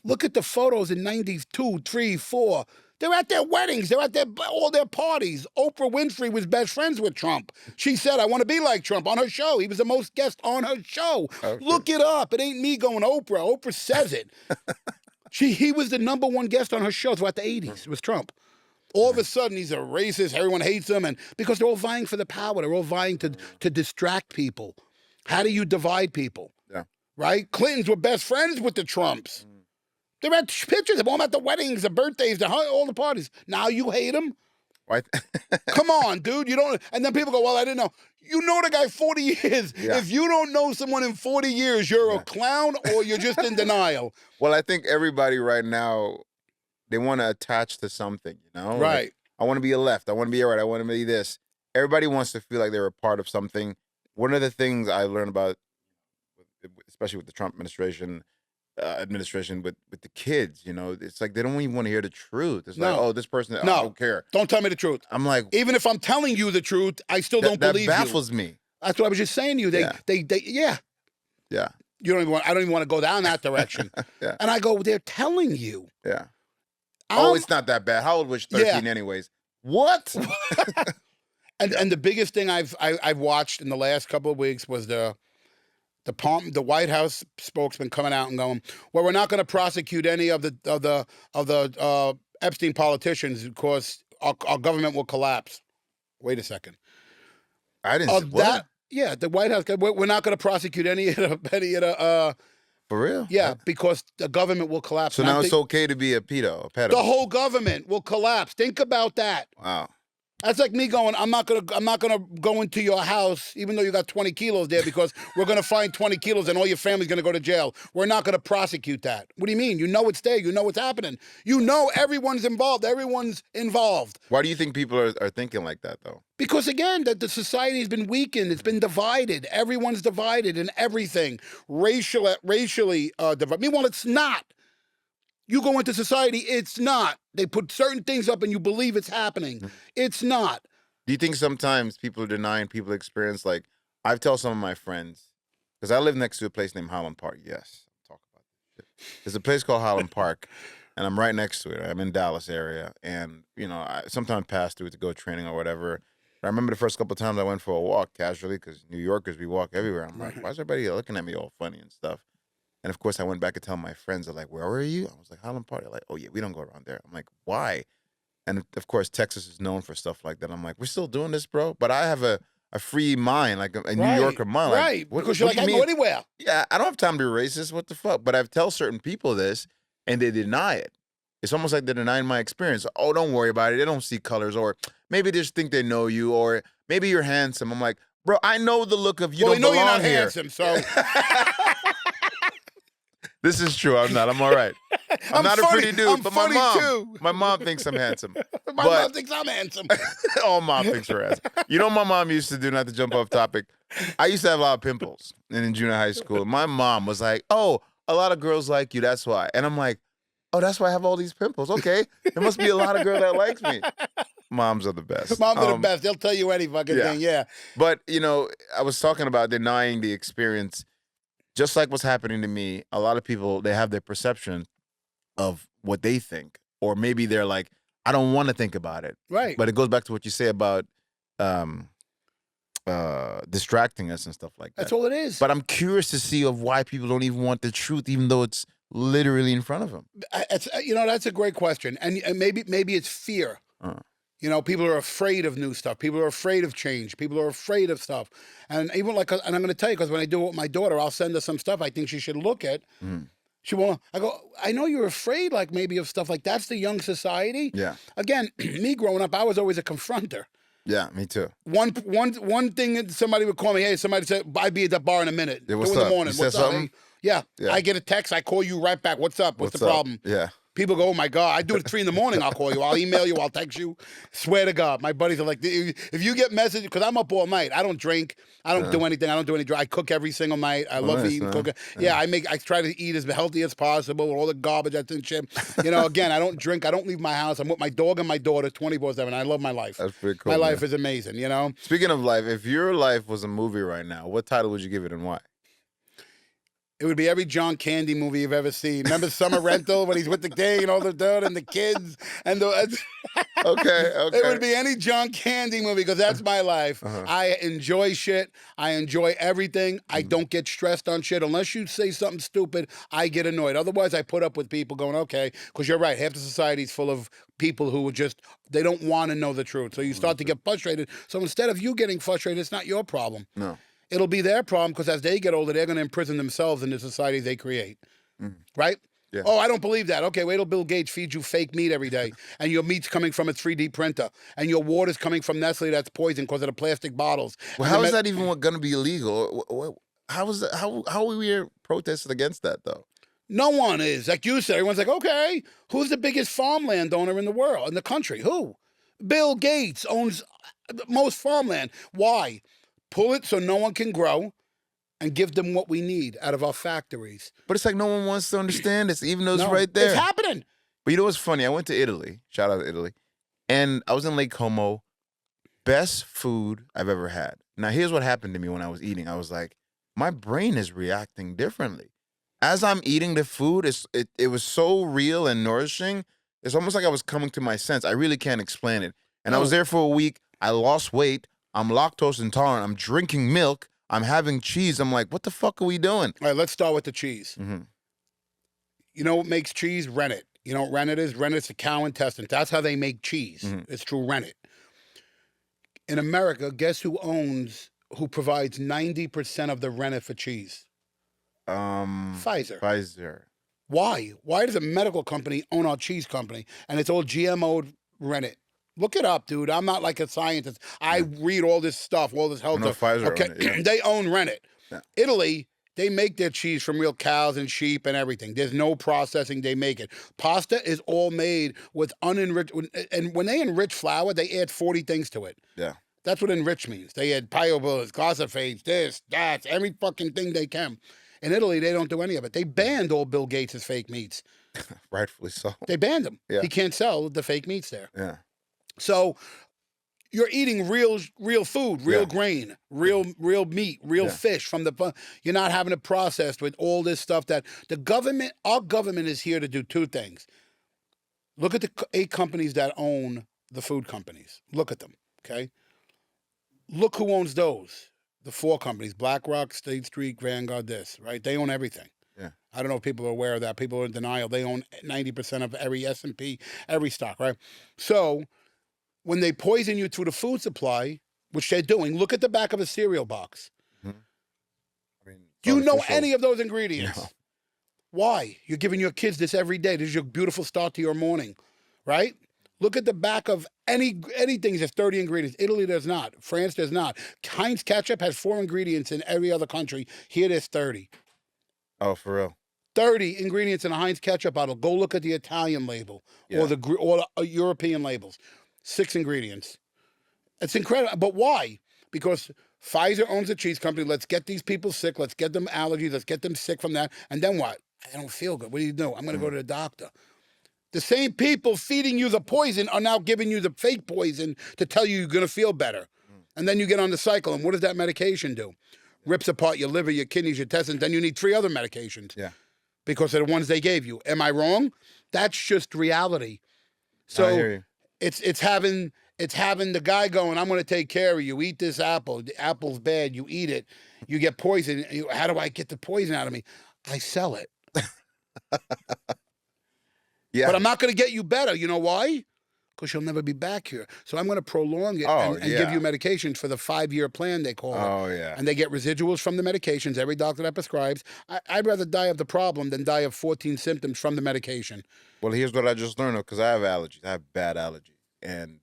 Look at the photos in 92, 3, 4. They're at their weddings. They're at all their parties. Oprah Winfrey was best friends with Trump. She said, I want to be like Trump on her show. He was the most guest on her show. Okay. Look it up. It ain't me going Oprah. Oprah says it. He was the #1 guest on her show throughout the 80s. It was Trump. All of a sudden, he's a racist. Everyone hates him. And because they're all vying for the power. They're all vying to distract people. How do you divide people? Yeah. Right? Clintons were best friends with the Trumps. They're at pictures of them at the weddings, the birthdays, all the parties. Now you hate them? Why? Come on, dude. You don't. And then people go, well, I didn't know. You know the guy 40 years. Yeah. If you don't know someone in 40 years, you're a clown or you're just in denial. Well, I think everybody right now, they want to attach to something, you know? Right. Like, I want to be a left. I want to be a right. I want to be this. Everybody wants to feel like they're a part of something. One of the things I learned about, especially with the Trump administration with the kids, you know, it's like they don't even want to hear the truth. It's like, oh, this person, I don't care. Don't tell me the truth. I'm like, even if I'm telling you the truth, I still don't believe you. That baffles me. That's what I was just saying to you. Yeah. You don't even want. I don't even want to go down that direction. Yeah. And I go, they're telling you. Yeah. It's not that bad. How old was 13 anyways? What? And the biggest thing I've watched in the last couple of weeks was the White House spokesman coming out and going, well, we're not going to prosecute any of the Epstein politicians because our government will collapse. Wait a second. I didn't see that. Yeah, the White House. We're not going to prosecute any of the. For real? Yeah, because the government will collapse. So now it's okay to be a pedo. The whole government will collapse. Think about that. Wow. That's like me going, I'm not gonna go into your house, even though you got 20 kilos there, because we're gonna find 20 kilos and all your family's gonna go to jail. We're not gonna prosecute that. What do you mean? You know it's there. You know what's happening. You know everyone's involved. Everyone's involved. Why do you think people are thinking like that, though? Because again, the society's been weakened. It's been divided. Everyone's divided in everything, racially divided. Meanwhile, it's not. You go into society, it's not. They put certain things up and you believe it's happening. It's not. Do you think sometimes people are denying people experience? Like, I've told some of my friends, because I live next to a place named Highland Park. Yes, talk about this. There's a place called Highland Park, and I'm right next to it. I'm in Dallas area, and, you know, I sometimes pass through it to go training or whatever. I remember the first couple of times I went for a walk casually, because New Yorkers, we walk everywhere. I'm like, why is everybody looking at me all funny and stuff? And of course, I went back and tell my friends, they're like, where were you? I was like, Highland Park. They're like, oh, yeah, we don't go around there. I'm like, why? And of course, Texas is known for stuff like that. I'm like, we're still doing this, bro? But I have a free mind, like a New Yorker mind. Right, like, because you're like, I can go anywhere. Yeah, I don't have time to be racist. What the fuck? But I've tell certain people this, and they deny it. It's almost like they're denying my experience. Oh, don't worry about it. They don't see colors. Or maybe they just think they know you. Or maybe you're handsome. I'm like, bro, I know the look of you don't belong you're not here. handsome, so... This is true. I'm not. I'm all right. I'm not funny. a pretty dude, I'm but funny too. my mom thinks I'm handsome. My mom thinks I'm handsome. All mom thinks we're handsome. You know what my mom used to do, not to jump off topic? I used to have a lot of pimples in junior high school. My mom was like, oh, a lot of girls like you, that's why. And I'm like, oh, that's why I have all these pimples. Okay. There must be a lot of girls that likes me. Moms are the best. Moms are the best. They'll tell you any fucking thing, yeah. But, you know, I was talking about denying the experience. Just like what's happening to me, a lot of people, they have their perception of what they think. Or maybe they're like, I don't want to think about it. Right. But it goes back to what you say about distracting us and stuff like that. That's all it is. But I'm curious to see of why people don't even want the truth, even though it's literally in front of them. You know, that's a great question. And maybe it's fear. You know, people are afraid of new stuff. People are afraid of change. People are afraid of stuff. And even like, and I'm going to tell you, because when I do it with my daughter, I'll send her some stuff I think she should look at. She won't. I go, I know you're afraid, like maybe of stuff like that's the young society. Yeah. Again, me growing up, I was always a confronter. Yeah, me too. One thing that somebody would call me, hey, somebody said, I'd be at the bar in a minute. Yeah, what's 2 in up? the morning. You What's said up? something? Yeah. I get a text, I call you right back. What's up? What's the problem? Yeah. People go, oh my God, I do it at 3 in the morning. I'll call you. I'll email you. I'll text you. Swear to God. My buddies are like, if you get messages, because I'm up all night. I don't drink. I don't do anything. I don't do any. I cook every single night. I love eating, cooking. Yeah, I try to eat as healthy as possible with all the garbage that's in shit. You know, again, I don't drink. I don't leave my house. I'm with my dog and my daughter 24/7. I love my life. That's pretty cool. My life is amazing, you know? Speaking of life, if your life was a movie right now, what title would you give it and why? It would be every John Candy movie you've ever seen. Remember Summer Rental when he's with the gang and all the dirt and the kids and the. Okay. It would be any John Candy movie because that's my life. I enjoy shit. I enjoy everything. I don't get stressed on shit. Unless you say something stupid, I get annoyed. Otherwise, I put up with people going, okay, because you're right. Half the society's full of people who would just, they don't want to know the truth. So you start to get frustrated. So instead of you getting frustrated, it's not your problem. No. It'll be their problem because as they get older, they're going to imprison themselves in the society they create. Right? Yeah. Oh, I don't believe that. Okay, wait till Bill Gates feeds you fake meat every day, and your meat's coming from a 3D printer, and your water's coming from Nestle that's poison because of the plastic bottles. Well, how is that even going to be illegal? How is that? How are we protesting against that though? No one is. Like you said, everyone's like, okay, who's the biggest farmland owner in the world, in the country? Who? Bill Gates owns most farmland. Why? Pull it so no one can grow and give them what we need out of our factories. But it's like no one wants to understand this, even though it's No, right there. It's happening. But you know what's funny? I went to Italy. Shout out to Italy. And I was in Lake Como. Best food I've ever had. Now, here's what happened to me when I was eating. I was like, my brain is reacting differently. As I'm eating the food, it was so real and nourishing. It's almost like I was coming to my sense. I really can't explain it. And I was there for a week. I lost weight. I'm lactose intolerant. I'm drinking milk. I'm having cheese. I'm like, what the fuck are we doing? All right, let's start with the cheese. Mm-hmm. You know what makes cheese? Rennet. You know what rennet is? Rennet's a cow intestine. That's how they make cheese. Mm-hmm. It's through rennet. In America, guess who provides 90% of the rennet for cheese? Pfizer. Pfizer. Why? Why does a medical company own our cheese company and it's all GMO'd rennet? Look it up, dude. I'm not like a scientist. I read all this stuff, all this health stuff. Pfizer Okay, own it, yeah. They own rennet. Yeah. Italy, they make their cheese from real cows and sheep and everything. There's no processing. They make it. Pasta is all made with unenriched. And when they enrich flour, they add 40 things to it. Yeah. That's what enrich means. They add pyrobills, glyphosates, this, that, every fucking thing they can. In Italy, they don't do any of it. They banned all Bill Gates' fake meats. Rightfully so. They banned them. Yeah. He can't sell the fake meats there. Yeah. So you're eating real food, real grain, real meat, real fish from the. You're not having it processed with all this stuff that our government is here to do two things. Look at the 8 companies that own the food companies. Look at them, okay? Look who owns those. The 4 companies, BlackRock, State Street, Vanguard, this, right? They own everything. Yeah. I don't know if people are aware of that. People are in denial. They own 90% of every S&P, every stock, right? So when they poison you through the food supply, which they're doing, look at the back of a cereal box. Mm-hmm. I mean, Do you know any of those ingredients? No. Why? You're giving your kids this every day. This is your beautiful start to your morning, right? Look at the back of anything that's 30 ingredients. Italy does not. France does not. Heinz ketchup has 4 ingredients in every other country. Here there's 30. Oh, for real? 30 ingredients in a Heinz ketchup bottle. Go look at the Italian label or the European labels. 6 ingredients. It's incredible. But why? Because Pfizer owns a cheese company. Let's get these people sick. Let's get them allergies. Let's get them sick from that. And then what? I don't feel good. What do you do? I'm going to go to the doctor. The same people feeding you the poison are now giving you the fake poison to tell you you're going to feel better. And then you get on the cycle. And what does that medication do? Rips apart your liver, your kidneys, your intestines. Then you need 3 other medications. Yeah. Because of the ones they gave you. Am I wrong? That's just reality. So I hear you. it's having the guy going, I'm going to take care of you. Eat this apple. The apple's bad. You eat it. You get poison. How do I get the poison out of me? I sell it. Yeah. But I'm not going to get you better. You know why? Because you'll never be back here. So I'm going to prolong it and give you medications for the 5-year plan, they call it. Oh, yeah. And they get residuals from the medications, every doctor that prescribes. I'd rather die of the problem than die of 14 symptoms from the medication. Well, here's what I just learned, because I have allergies. I have bad allergies. And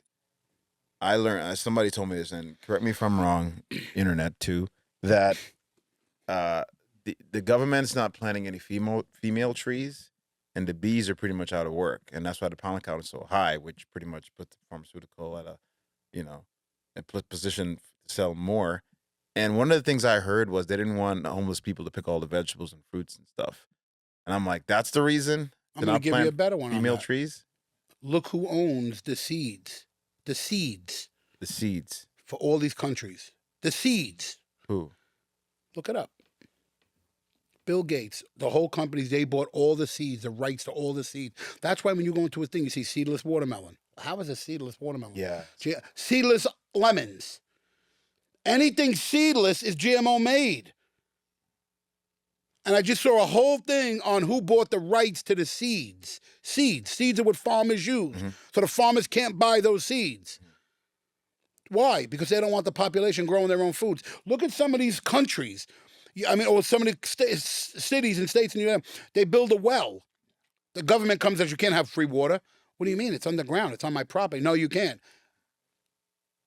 I learned, somebody told me this, and correct me if I'm wrong, internet too, that the government's not planting any female trees. And the bees are pretty much out of work, and that's why the pollen count is so high, which pretty much put the pharmaceutical at a position to sell more. And one of the things I heard was they didn't want homeless people to pick all the vegetables and fruits and stuff. And I'm like, that's the reason. I'm going to give you a better one. Female trees. Look who owns the seeds. The seeds. The seeds for all these countries. The seeds. Who? Look it up. Bill Gates, the whole companies, they bought all the seeds, the rights to all the seeds. That's why when you go into a thing, you see seedless watermelon. How is a seedless watermelon? Yeah. Seedless lemons. Anything seedless is GMO made. And I just saw a whole thing on who bought the rights to the seeds. Seeds are what farmers use. Mm-hmm. So the farmers can't buy those seeds. Why? Because they don't want the population growing their own foods. Look at some of these countries. Or some of the cities and states in the United States, they build a well. The government comes and says you can't have free water. What do you mean? It's underground. It's on my property. No, you can't.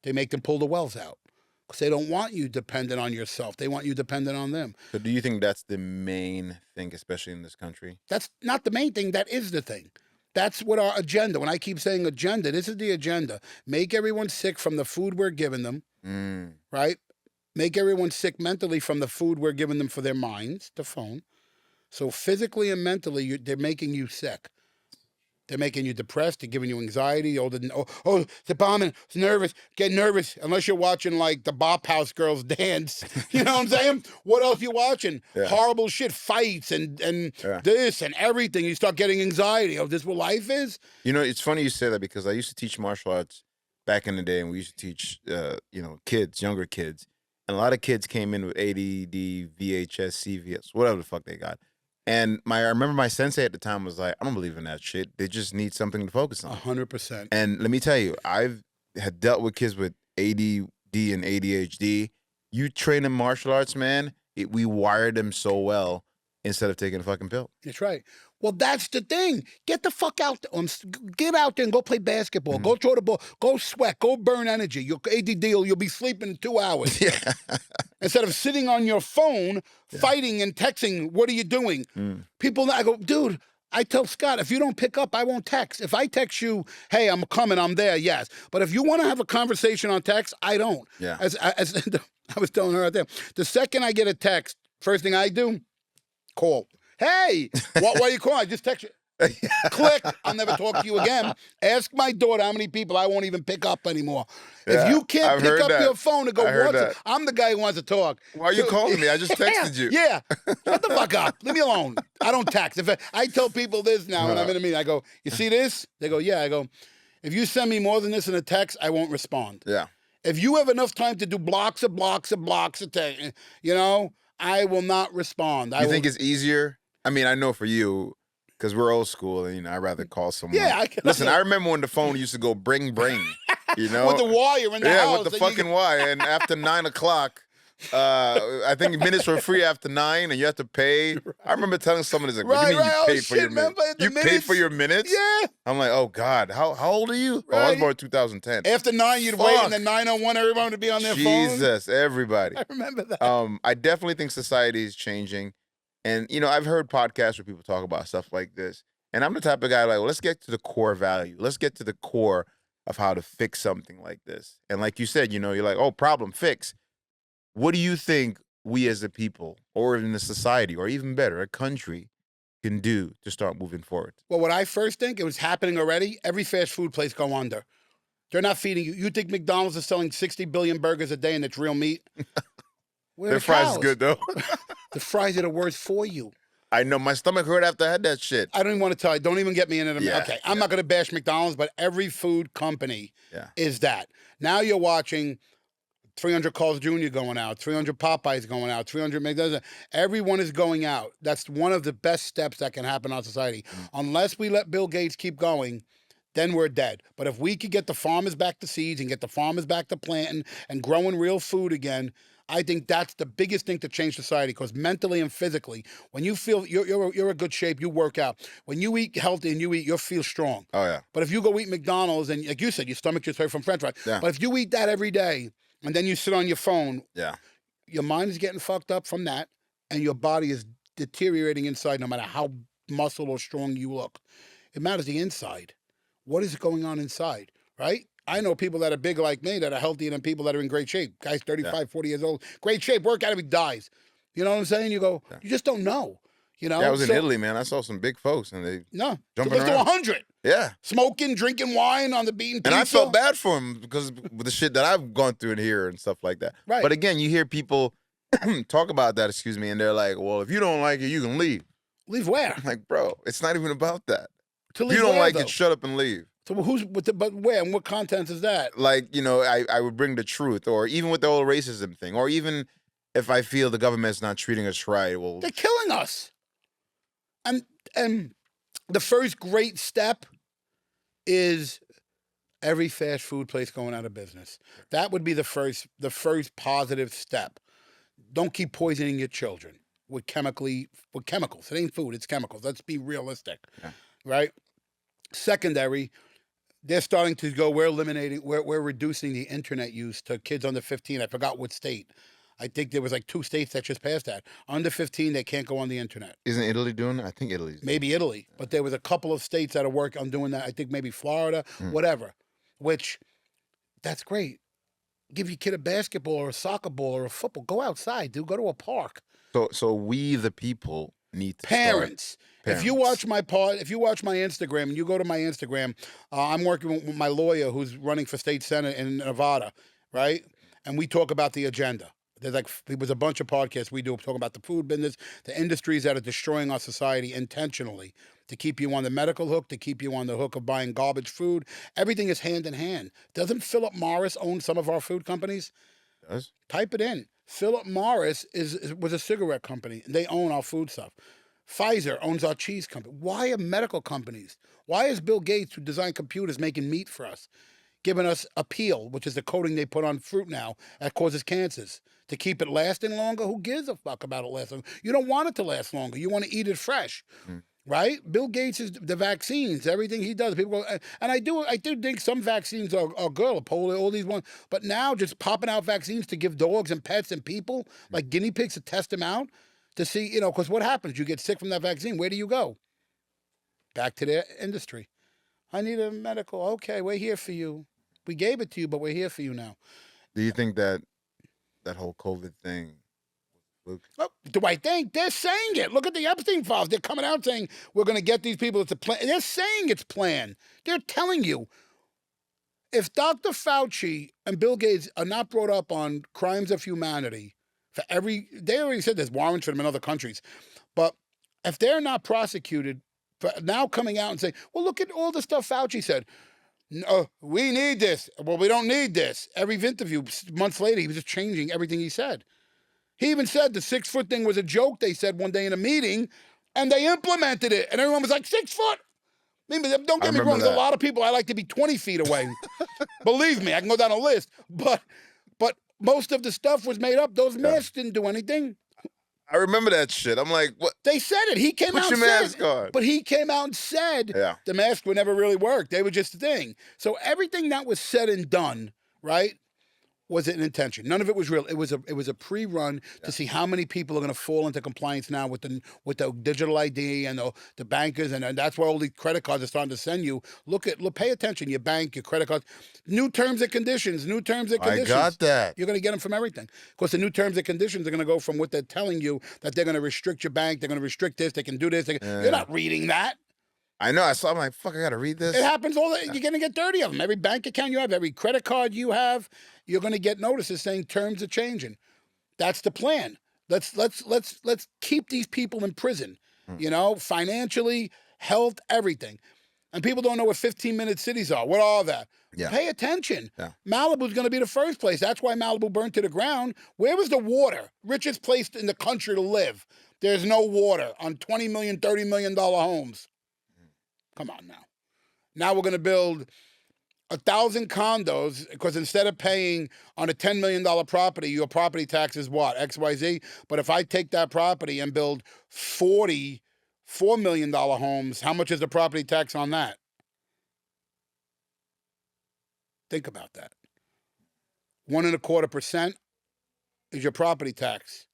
They make them pull the wells out because they don't want you dependent on yourself. They want you dependent on them. So do you think that's the main thing, especially in this country? That's not the main thing. That is the thing. That's what our agenda. When I keep saying agenda, this is the agenda. Make everyone sick from the food we're giving them, right? Make everyone sick mentally from the food we're giving them for their minds, the phone. So physically and mentally, they're making you sick. They're making you depressed. They're giving you anxiety. Oh, it's a bombing. It's nervous. Get nervous. Unless you're watching like the Bop House girls dance. You know what I'm saying? What else you watching? Yeah. Horrible shit, fights and this and everything. You start getting anxiety. Oh, this what life is? You know, it's funny you say that because I used to teach martial arts back in the day, and we used to teach, kids, younger kids. And a lot of kids came in with ADD, VHS, CVS, whatever the fuck they got. And I remember my sensei at the time was like, I don't believe in that shit. They just need something to focus on. 100%. And let me tell you, I've had dealt with kids with ADD and ADHD. You train in martial arts, man, we wire them so well instead of taking a fucking pill. That's right. Well, that's the thing. Get the fuck out there. Get out there and go play basketball. Go throw the ball. Go sweat. Go burn energy. Your ADD, you'll be sleeping in 2 hours. Yeah. Instead of sitting on your phone, fighting and texting, what are you doing? People, I go, dude, I tell Scott, if you don't pick up, I won't text. If I text you, hey, I'm coming, I'm there, yes. But if you want to have a conversation on text, I don't. Yeah. As I was telling her right there, the second I get a text, first thing I do, call. Hey, why are you calling? I just text you. Click. I'll never talk to you again. Ask my daughter how many people I won't even pick up anymore. Yeah, if you can't pick up your phone and go, what's I'm the guy who wants to talk. Why are you calling me? I just texted you. Yeah. Shut the fuck up. Leave me alone. I don't text. If I tell people this now when I'm in a meeting, I go, you see this? They go, yeah. I go, if you send me more than this in a text, I won't respond. Yeah. If you have enough time to do blocks of text, I will not respond. You think it's easier? I mean, I know for you, because we're old school, and I'd rather call someone. Yeah, Listen, I remember when the phone used to go bring, with the wire in the house. Yeah, with the fucking wire. And after 9 o'clock, I think minutes were free after 9, and you have to pay. Right. I remember telling someone, like, what do you mean you pay for your minutes? You pay for your minutes? Yeah. I'm like, oh, God, how old are you? Right. Oh, I was born 2010. After 9, you'd wait, and then 9:01, everyone would be on their phone. Jesus, everybody. I remember that. I definitely think society is changing. And, I've heard podcasts where people talk about stuff like this. And I'm the type of guy like, well, let's get to the core value. Let's get to the core of how to fix something like this. And like you said, you're like, oh, problem, fix. What do you think we as a people, or in the society, or even better, a country, can do to start moving forward? Well, what I first think, it was happening already. Every fast food place go under. They're not feeding you. You think McDonald's is selling 60 billion burgers a day and it's real meat? Their fries is good, though. The fries are the worst for you. I know. My stomach hurt after I had that shit. I don't even want to tell you. Don't even get me into them. Yeah, okay, I'm not going to bash McDonald's, but every food company is that. Now you're watching 300 Carl's Jr. going out, 300 Popeyes going out, 300 McDonald's. Everyone is going out. That's one of the best steps that can happen in our society. Unless we let Bill Gates keep going, then we're dead. But if we could get the farmers back to seeds and get the farmers back to planting and growing real food again, I think that's the biggest thing to change society, because mentally and physically, when you feel you're in good shape, you work out. When you eat healthy and you feel strong. Oh, yeah. But if you go eat McDonald's and, like you said, your stomach just hurt from French fries. Yeah. But if you eat that every day and then you sit on your phone, your mind is getting fucked up from that, and your body is deteriorating inside no matter how muscle or strong you look. It matters the inside. What is going on inside, right? I know people that are big like me that are healthier than people that are in great shape. Guys 35, 40 years old, great shape, work out, he dies. You know what I'm saying? You go, you just don't know. Yeah, I was in Italy, man. I saw some big folks, and they jumping around. To 100. Yeah. Smoking, drinking wine on the beaten pizza. And I felt bad for them because of the shit that I've gone through in here and stuff like that. Right. But again, you hear people talk about that, and they're like, well, if you don't like it, you can leave. Leave where? I'm like, bro, it's not even about that. To leave if you don't where, like though? it, shut up and leave. So but where and what content is that? Like, I would bring the truth, or even with the whole racism thing, or even if I feel the government's not treating us right, well, they're killing us. And the first great step is every fast food place going out of business. That would be the first positive step. Don't keep poisoning your children with chemicals. It ain't food, it's chemicals. Let's be realistic. Yeah. right? Secondary, they're starting to go, we're reducing the internet use to kids under 15. I forgot what state. I think there was like 2 states that just passed that. Under 15, they can't go on the internet. Isn't Italy doing it? I think Italy's doing Maybe Italy, but there was a couple of states that are working on doing that. I think maybe Florida, whatever, which that's great. Give your kid a basketball or a soccer ball or a football. Go outside, dude. Go to a park. So we, the people, need to Parents. Parents. If you watch my Instagram and you go to my Instagram, I'm working with my lawyer who's running for state senate in Nevada, right? And we talk about the agenda. There was a bunch of podcasts we do talking about the food business, the industries that are destroying our society intentionally to keep you on the medical hook, to keep you on the hook of buying garbage food. Everything is hand in hand. Doesn't Philip Morris own some of our food companies? Does? Type it in. Philip Morris was a cigarette company. They own our food stuff. Pfizer owns our cheese company. Why are medical companies? Why is Bill Gates, who designed computers, making meat for us, giving us a peel, which is the coating they put on fruit now that causes cancers? To keep it lasting longer? Who gives a fuck about it lasting? You don't want it to last longer. You want to eat it fresh, right? Bill Gates is the vaccines, everything he does. People go, and I do think some vaccines are good, polio, all these ones. But now just popping out vaccines to give dogs and pets and people like guinea pigs to test them out to see, because what happens? You get sick from that vaccine. Where do you go? Back to their industry. I need a medical. Okay, we're here for you. We gave it to you, but we're here for you now. Do you think that whole COVID thing, Luke? Oh, do I think? They're saying it. Look at the Epstein files. They're coming out saying we're going to get these people. It's a plan. They're saying it's planned. They're telling you. If Dr. Fauci and Bill Gates are not brought up on crimes of humanity they already said there's warrants for them in other countries, but if they're not prosecuted for now coming out and saying, well, look at all the stuff Fauci said. No, we need this. Well, we don't need this. Every interview, months later, he was just changing everything he said. He even said the 6-foot thing was a joke, they said one day in a meeting, and they implemented it. And everyone was like, 6 foot? I mean, don't get me wrong, there's a lot of people I like to be 20 feet away. Believe me, I can go down a list. But most of the stuff was made up. Those masks didn't do anything. I remember that shit. I'm like, what? They said it. He came out and said. Put your mask on. But he came out and said the mask would never really work. They were just a thing. So everything that was said and done, right, was an intention. None of it was real. It was a pre-run to see how many people are going to fall into compliance now with the digital ID and the bankers, and that's why all these credit cards are starting to send you. Pay attention. Your bank, your credit cards, new terms and conditions. I got that. You're going to get them from everything. Of course, the new terms and conditions are going to go from what they're telling you that they're going to restrict your bank. They're going to restrict this. They can do this. You're not reading that. I know. I'm like, fuck, I got to read this. It happens you're going to get 30 of them. Every bank account you have, every credit card you have, you're going to get notices saying terms are changing. That's the plan. Let's keep these people in prison, financially, health, everything. And people don't know what 15-minute cities are. What are that? Yeah. Pay attention. Yeah. Malibu's going to be the first place. That's why Malibu burned to the ground. Where was the water? Richest place in the country to live. There's no water on $20 million, $30 million homes. Come on now. Now we're going to build 1,000 condos because instead of paying on a $10 million property, your property tax is what? XYZ. But if I take that property and build $4 million homes, how much is the property tax on that? Think about that. 1.25% is your property tax.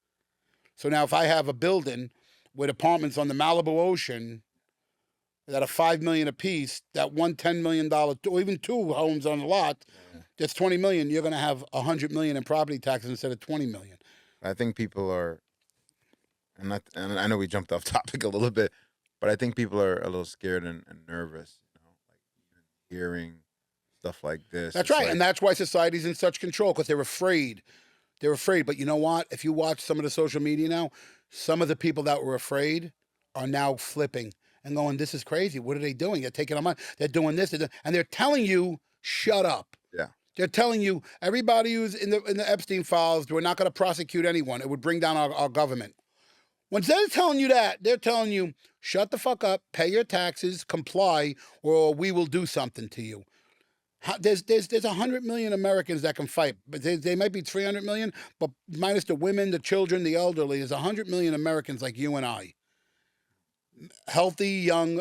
So now if I have a building with apartments on the Malibu Ocean that are $5 million a piece, that $10 million, or even 2 homes on the lot, that's $20 million. You're going to have $100 million in property taxes instead of $20 million. I think people are, and I know we jumped off topic a little bit, but I think people are a little scared and nervous, like even hearing stuff like this. That's right, and that's why society's in such control, because they're afraid. They're afraid, but you know what? If you watch some of the social media now, some of the people that were afraid are now flipping and going, this is crazy. What are they doing? They're taking our money. They're doing this. And they're telling you, shut up. Yeah. They're telling you, everybody who's in the Epstein files, we're not going to prosecute anyone. It would bring down our government. When they're telling you that, they're telling you, shut the fuck up, pay your taxes, comply, or we will do something to you. There's 100 million Americans that can fight, but they might be 300 million, but minus the women, the children, the elderly, there's 100 million Americans like you and I. Healthy, young,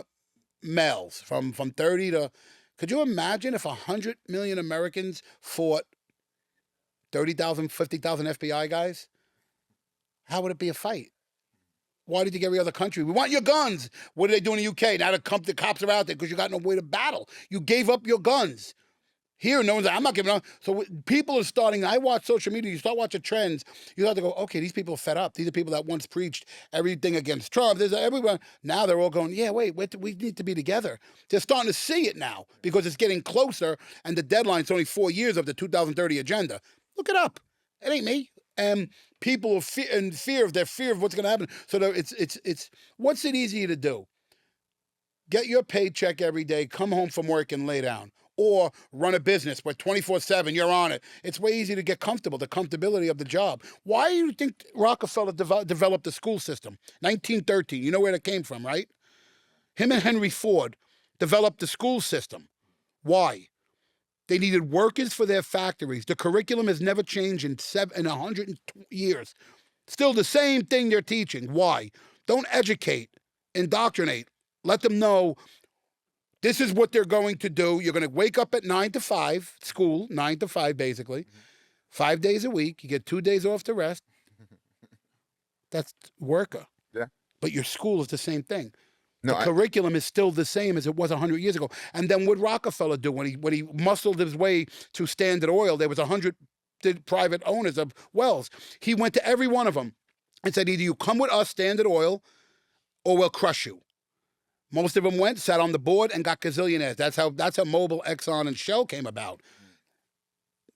males from 30 to. Could you imagine if 100 million Americans fought 30,000, 50,000 FBI guys? How would it be a fight? Why did you get every other country? We want your guns. What do they do in the UK? Now the cops are out there because you got no way to battle. You gave up your guns. Here, no one's like, I'm not giving up. So people are starting, I watch social media, you start watching trends, you start to go, okay, these people are fed up. These are people that once preached everything against Trump. There's everyone. Now they're all going, yeah, wait, we need to be together. They're starting to see it now because it's getting closer and the deadline's only 4 years of the 2030 agenda. Look it up. It ain't me. And people are in fear of what's going to happen. So it's what's it easier to do? Get your paycheck every day, come home from work and lay down. Or run a business where 24/7 you're on it. It's way easier to get comfortable, the comfortability of the job. Why do you think Rockefeller developed the school system? 1913, you know where that came from, right? Him and Henry Ford developed the school system. Why? They needed workers for their factories. The curriculum has never changed in 100 years. Still the same thing they're teaching. Why? Don't educate, indoctrinate. Let them know this is what they're going to do. You're going to wake up at 9 to 5, school, 9 to 5 basically, 5 days a week. You get 2 days off to rest. That's worker. Yeah. But your school is the same thing. No, the curriculum is still the same as it was 100 years ago. And then what Rockefeller do when he muscled his way to Standard Oil, there was 100 private owners of wells. He went to every one of them and said, either you come with us, Standard Oil, or we'll crush you. Most of them went, sat on the board, and got gazillionaires. That's how Mobil, Exxon, and Shell came about.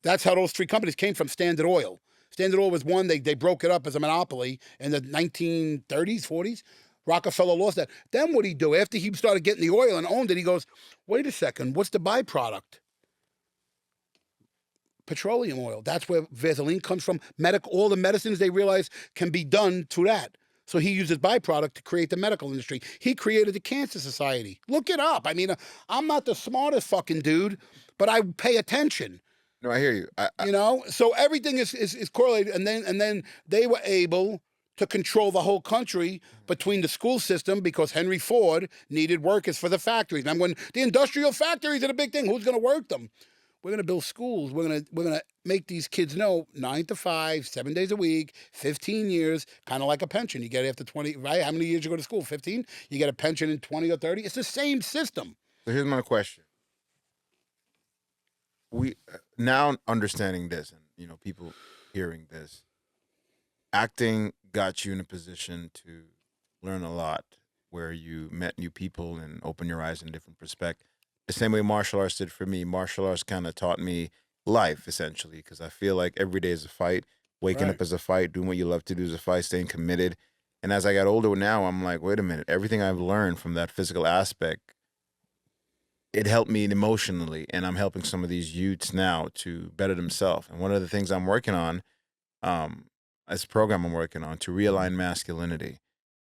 That's how those three companies came from Standard Oil. Standard Oil was one, they broke it up as a monopoly in the 1930s, 40s. Rockefeller lost that. Then what'd he do? After he started getting the oil and owned it, he goes, wait a second, what's the byproduct? Petroleum oil. That's where Vaseline comes from. All the medicines they realized can be done through that. So he uses byproduct to create the medical industry. He created the Cancer Society. Look it up. I mean, I'm not the smartest fucking dude, but I pay attention. No, I hear you. You know, so everything is correlated, and then they were able to control the whole country between the school system because Henry Ford needed workers for the factories. And when the industrial factories are the big thing, who's going to work them? We're going to build schools. We're going to make these kids know 9 to 5, 7 days a week, 15 years, kind of like a pension. You get it after 20, right? How many years you go to school? 15? You get a pension in 20 or 30. It's the same system. So here's my question. We now understanding this, and people hearing this, acting got you in a position to learn a lot, where you met new people and opened your eyes in different perspectives. The same way martial arts did for me. Martial arts kind of taught me life, essentially, because I feel like every day is a fight. Waking up is a fight. Doing what you love to do is a fight. Staying committed. And as I got older now, I'm like, wait a minute. Everything I've learned from that physical aspect, it helped me emotionally. And I'm helping some of these youths now to better themselves. And one of the things I'm working on, as a program I'm working on, to realign masculinity.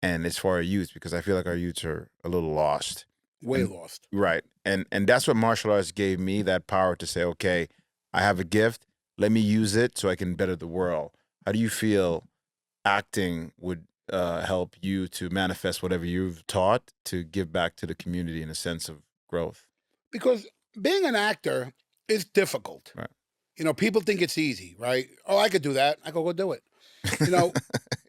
And it's for our youth, because I feel like our youths are a little lost. Way lost. Right. And that's what martial arts gave me, that power to say, okay, I have a gift. Let me use it so I can better the world. How do you feel acting would help you to manifest whatever you've taught to give back to the community in a sense of growth? Because being an actor is difficult. Right. People think it's easy, right? Oh, I could do that. I go do it.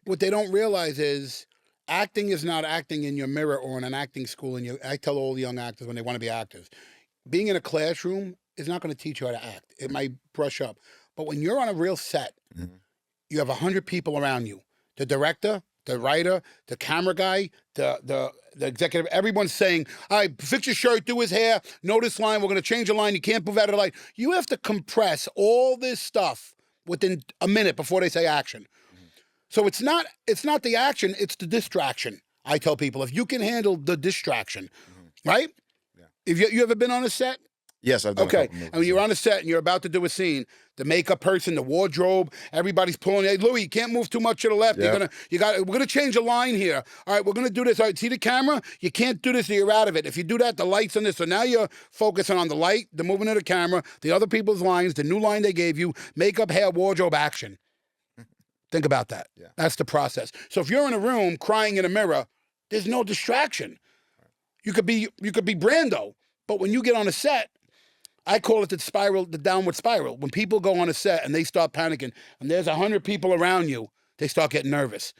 What they don't realize is acting is not acting in your mirror or in an acting school. I tell all the young actors when they want to be actors, being in a classroom is not going to teach you how to act. It might brush up. But when you're on a real set, you have 100 people around you. The director, the writer, the camera guy, the executive, everyone's saying, all right, fix your shirt, do his hair, know this line, we're going to change a line, you can't move out of the light. You have to compress all this stuff within a minute before they say action. So it's not the action, it's the distraction. I tell people, if you can handle the distraction, right? Yeah. If you ever been on a set? Yes, I've done a couple movies. And when you're on a set and you're about to do a scene, the makeup person, the wardrobe, everybody's pulling, hey, Louis, you can't move too much to the left. Yep. We're gonna change a line here. All right, we're gonna do this. All right, see the camera? You can't do this or you're out of it. If you do that, the light's on this. So now you're focusing on the light, the movement of the camera, the other people's lines, the new line they gave you, makeup, hair, wardrobe, action. Think about that. Yeah. That's the process. So if you're in a room crying in a mirror, there's no distraction. You could be Brando, but when you get on a set, I call it the downward spiral. When people go on a set and they start panicking, and there's 100 people around you, they start getting nervous.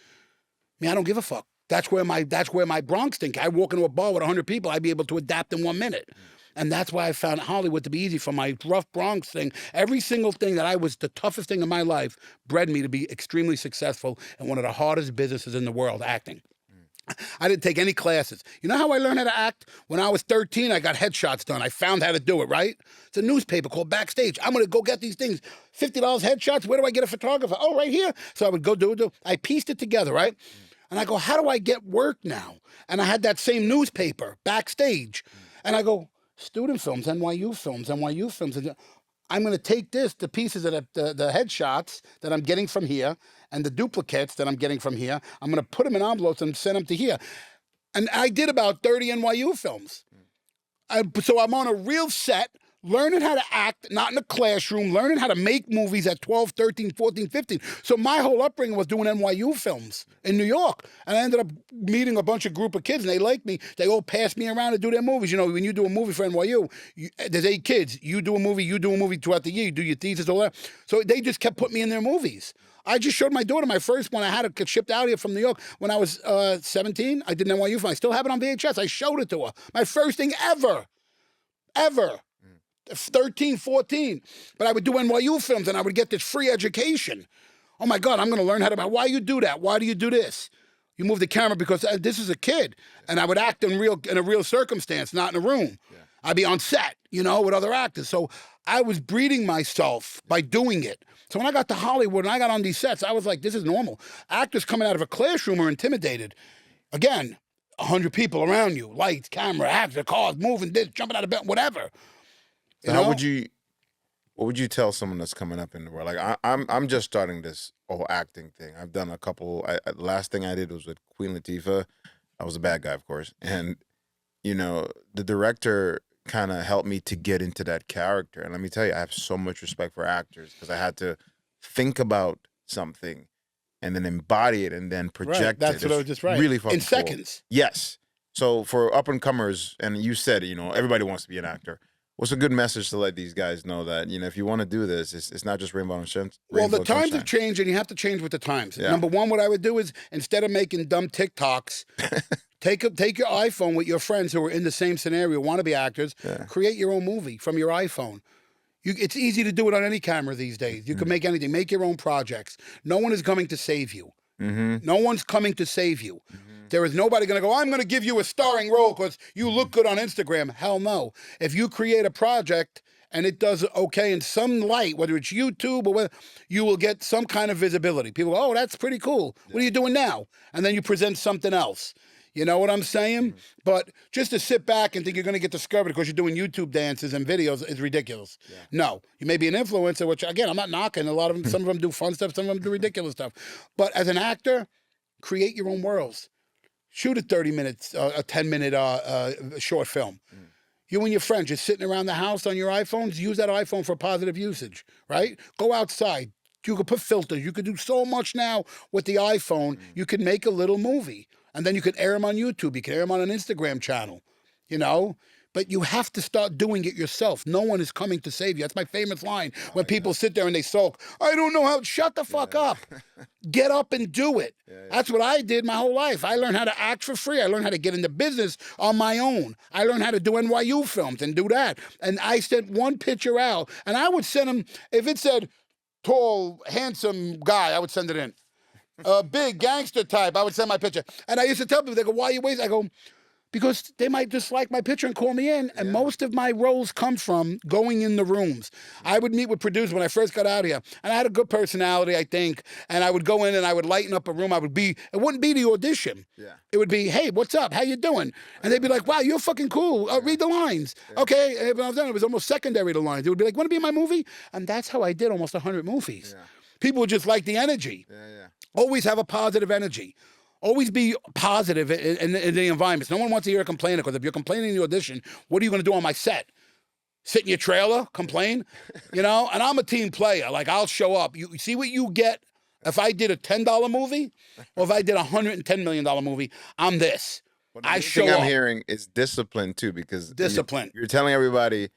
I don't give a fuck. That's where my Bronx think. I walk into a bar with 100 people, I'd be able to adapt in 1 minute. And that's why I found Hollywood to be easy for my rough Bronx thing. Every single thing that was the toughest thing in my life bred me to be extremely successful in one of the hardest businesses in the world, acting. I didn't take any classes. You know how I learned how to act? When I was 13, I got headshots done. I found how to do it, right? It's a newspaper called Backstage. I'm going to go get these things. $50 headshots. Where do I get a photographer? Oh, right here. So I would go do it. I pieced it together, right? And I go, how do I get work now? And I had that same newspaper, Backstage. And I go, student films, NYU films, NYU films. And I'm going to take the pieces of the headshots that I'm getting from here and the duplicates that I'm getting from here. I'm going to put them in envelopes and send them to here. And I did about 30 NYU films. So I'm on a real set, learning how to act, not in a classroom, learning how to make movies at 12, 13, 14, 15. So my whole upbringing was doing NYU films in New York. And I ended up meeting a group of kids, and they liked me. They all passed me around to do their movies. You know, when you do a movie for NYU, there's 8 kids. You do a movie throughout the year. You do your thesis, all that. So they just kept putting me in their movies. I just showed my daughter my first one. I had it get shipped out here from New York when I was 17. I did an NYU film. I still have it on VHS. I showed it to her. My first thing ever. 13, 14. But I would do NYU films and I would get this free education. Oh my God, I'm going to learn how to, why you do that? Why do you do this? You move the camera because this is a kid. And I would act in a real circumstance, not in a room. Yeah. I'd be on set, with other actors. So I was breeding myself by doing it. So when I got to Hollywood and I got on these sets, I was like, this is normal. Actors coming out of a classroom are intimidated. Again, 100 people around you, lights, camera, actors, cars, moving, this, jumping out of bed, whatever. So what would you tell someone that's coming up in the world? Like I'm just starting this whole acting thing. I've done a couple. Last thing I did was with Queen Latifah. I was a bad guy, of course, and the director kind of helped me to get into that character. And let me tell you, I have so much respect for actors because I had to think about something and then embody it and then project That's it. what I was just right. Really fucking in seconds. Cool. Yes. So for up and comers, and you said it, everybody wants to be an actor. What's a good message to let these guys know that, if you want to do this, it's not just rainbow and sunshine? Well, the times have changed, and you have to change with the times. Yeah. Number one, what I would do is, instead of making dumb TikToks, take your iPhone with your friends who are in the same scenario, want to be actors, create your own movie from your iPhone. It's easy to do it on any camera these days. You can make anything. Make your own projects. No one is coming to save you. Mm-hmm. No one's coming to save you. Mm-hmm. There is nobody going to go, I'm going to give you a starring role because you look good on Instagram. Hell no. If you create a project and it does okay in some light, whether it's YouTube or whether, you will get some kind of visibility. People go, oh, that's pretty cool. Yeah. What are you doing now? And then you present something else. You know what I'm saying? Mm-hmm. But just to sit back and think you're going to get discovered because you're doing YouTube dances and videos is ridiculous. Yeah. No. You may be an influencer, which, again, I'm not knocking. A lot of them, some of them do fun stuff, some of them do ridiculous stuff. But as an actor, create your own worlds. Shoot a 30-minute, a 10-minute short film. Mm. You and your friends just sitting around the house on your iPhones, use that iPhone for positive usage, right? Go outside. You could put filters. You could do so much now with the iPhone. You could make a little movie. And then you could air them on YouTube. You could air them on an Instagram channel, But you have to start doing it yourself. No one is coming to save you. That's my famous line. When people sit there and they sulk, I don't know how, shut the fuck up. Get up and do it. That's what I did my whole life. I learned how to act for free. I learned how to get into business on my own. I learned how to do NYU films and do that. And I sent one picture out, and I would send them, if it said tall, handsome guy, I would send it in. Big gangster type, I would send my picture. And I used to tell people, they go, why are you wasting? I go, because they might dislike my picture and call me in. And most of my roles come from going in the rooms. I would meet with producers when I first got out here. And I had a good personality, I think. And I would go in and I would lighten up a room. It wouldn't be the audition. Yeah. It would be, hey, what's up? How you doing? And they'd be like, wow, you're fucking cool. Read the lines. Yeah. Okay. And when I was done, it was almost secondary to lines. It would be like, want to be in my movie? And that's how I did almost 100 movies. Yeah. People would just like the energy. Yeah. Always have a positive energy. Always be positive in the environments. No one wants to hear a complainer, because if you're complaining in the audition, what are you going to do on my set? Sit in your trailer, complain? And I'm a team player. Like, I'll show up. You see what you get if I did a $10 movie or if I did a $110 million movie, I'm this. But the I main show thing I'm up. hearing is discipline too, because Discipline. you're telling everybody,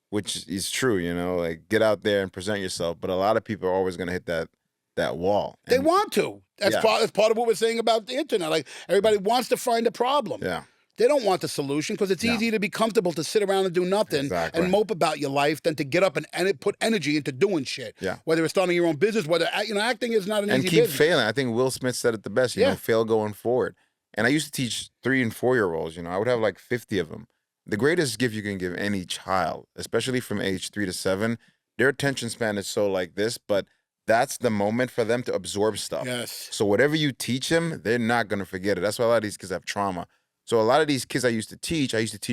which is true, you know, like get out there and present yourself. But a lot of people are always going to hit that wall. They And want to. That's Yeah. part of what we're saying about the internet. Like everybody wants to find a problem. yeah, They don't want the solution because it's No. easy to be comfortable to sit around and do nothing Exactly. and mope about your life than to get up and put energy into doing shit. Yeah. Whether it's starting your own business, whether acting is not an and easy keep business. failing. I think Will Smith said it the best. You Yeah. know, fail going forward. And I used to teach 3 and 4 year olds. You know, I would have like 50 of them. The greatest gift you can give any child, especially from age 3 to 7, their attention span is so like this, but that's the moment for them to absorb stuff. Yes. So whatever you teach them, they're not going to forget it. That's why a lot of these kids have trauma. So a lot of these kids I used to teach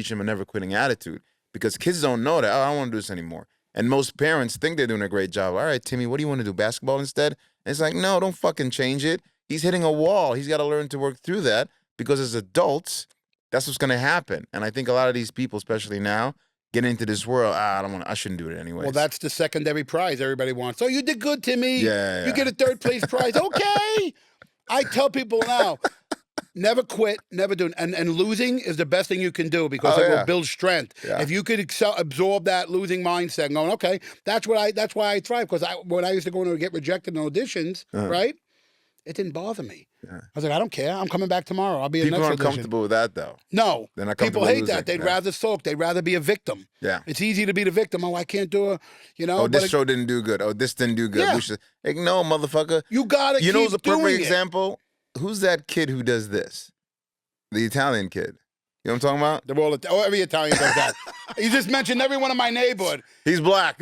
them a never quitting attitude because kids don't know that, oh, I don't want to do this anymore. And most parents think they're doing a great job. All right, Timmy, what do you want to do, basketball instead? And it's like, no, don't fucking change it. He's hitting a wall. He's got to learn to work through that because as adults, that's what's going to happen. And I think a lot of these people, especially now, get into this world, I shouldn't do it anyway. Well, that's the secondary prize everybody wants. Oh, you did good, Timmy. Yeah. You get a 3rd place prize. Okay. I tell people now, never quit, never do it. And losing is the best thing you can do because it will build strength. Yeah. If you could absorb that losing mindset and going, okay, that's why I thrive. Because when I used to go in and get rejected in auditions, right? It didn't bother me. Yeah. I was like, I don't care. I'm coming back tomorrow. I'll be in the People next aren't audition. comfortable with that, though. No. They're not People comfortable hate losing. that. They'd Yeah. rather sulk. They'd rather be a victim. Yeah. It's easy to be the victim. Oh, I can't do it. You know. Oh, this but show didn't do good. Oh, this didn't do good. Yeah. We should. Like, no, motherfucker. you gotta You keep know who's a perfect doing it. example? Who's that kid who does this? The Italian kid. You know what I'm talking about? They're all every Italian does that. You just mentioned every one of my neighborhood. He's black.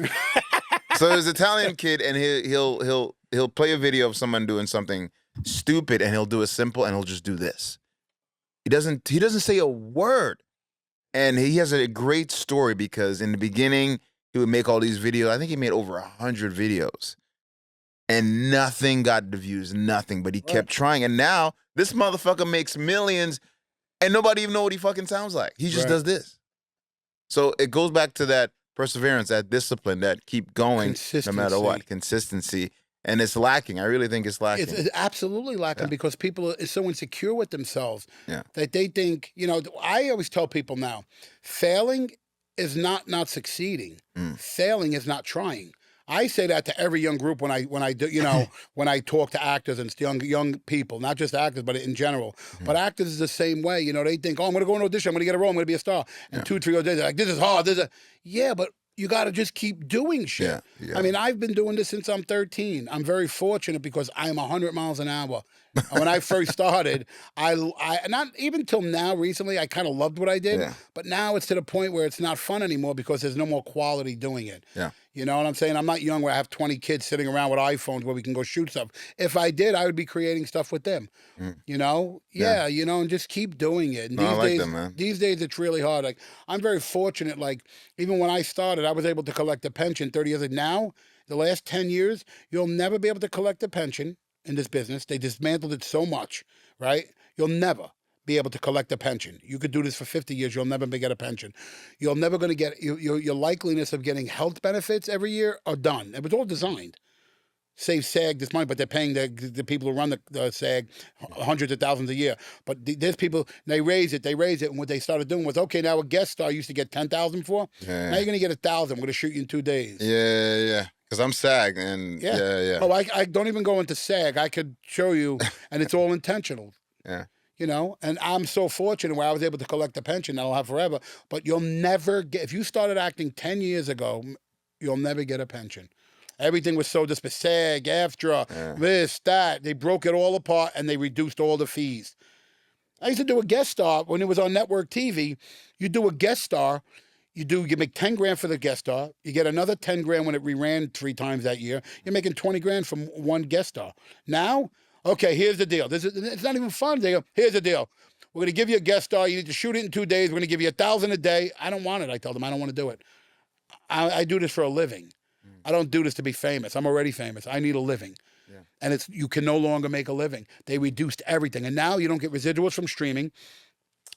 So there's an Italian kid, and he'll play a video of someone doing something stupid, and he'll do a simple, and he'll just do this. He doesn't say a word, and he has a great story because in the beginning he would make all these videos. I think he made over 100 videos, and nothing got the views, nothing. But he kept trying, and now this motherfucker makes millions, and nobody even know what he fucking sounds like. He just does this. So it goes back to that perseverance, that discipline, that keep going no matter what, consistency. And it's lacking. I really think it's lacking. It's absolutely lacking because people are so insecure with themselves that they think, you know, I always tell people now, failing is not succeeding. Failing is not trying. I say that to every young group when I do, you know, when I talk to actors and young people, not just actors, but in general. But actors is the same way. You know, they think, oh, I'm going to go on audition, I'm going to get a role, I'm going to be a star. And 2, 3 days, they're like, this is hard. Yeah, but you got to just keep doing shit. Yeah. I mean, I've been doing this since I'm 13. I'm very fortunate because I'm 100 miles an hour. When I first started, I not even till now recently, I kind of loved what I did. Yeah. But now it's to the point where it's not fun anymore because there's no more quality doing it. Yeah. You know what I'm saying? I'm not young where I have 20 kids sitting around with iPhones where we can go shoot stuff. If I did, I would be creating stuff with them. You know? Yeah, you know, and just keep doing it. And No, I like that, man. These days it's really hard. Like I'm very fortunate. Like even when I started, I was able to collect a pension 30 years ago. Now, the last 10 years, you'll never be able to collect a pension in this business. They dismantled it so much, right? You'll never be able to collect a pension. You could do this for 50 years. You'll never get a pension. You're never going to get your likeliness of getting health benefits every year are done. It was all designed. Save SAG this money, but they're paying the people who run the SAG hundreds of thousands a year. But there's people, they raise it, and what they started doing was, okay, now a guest star used to get 10,000 for. Now you're going to get 1,000. I'm going to shoot you in 2 days. Yeah. Because I'm SAG, and yeah. Oh, I don't even go into SAG. I could show you, and it's all intentional. Yeah. You know, and I'm so fortunate where I was able to collect a pension that I'll have forever. But you'll never get, if you started acting 10 years ago, you'll never get a pension. Everything was so SAG, AFTRA, this, that. They broke it all apart and they reduced all the fees. I used to do a guest star when it was on network TV. You do a guest star, you make 10 grand for the guest star. You get another 10 grand when it reran 3 times that year. You're making 20 grand from one guest star. Now, okay, here's the deal. It's not even fun. They go, here's the deal. We're going to give you a guest star. You need to shoot it in 2 days. We're going to give you 1,000 a day. I don't want it. I tell them I don't want to do it. I do this for a living. I don't do this to be famous. I'm already famous. I need a living. Yeah. And you can no longer make a living. They reduced everything. And now you don't get residuals from streaming.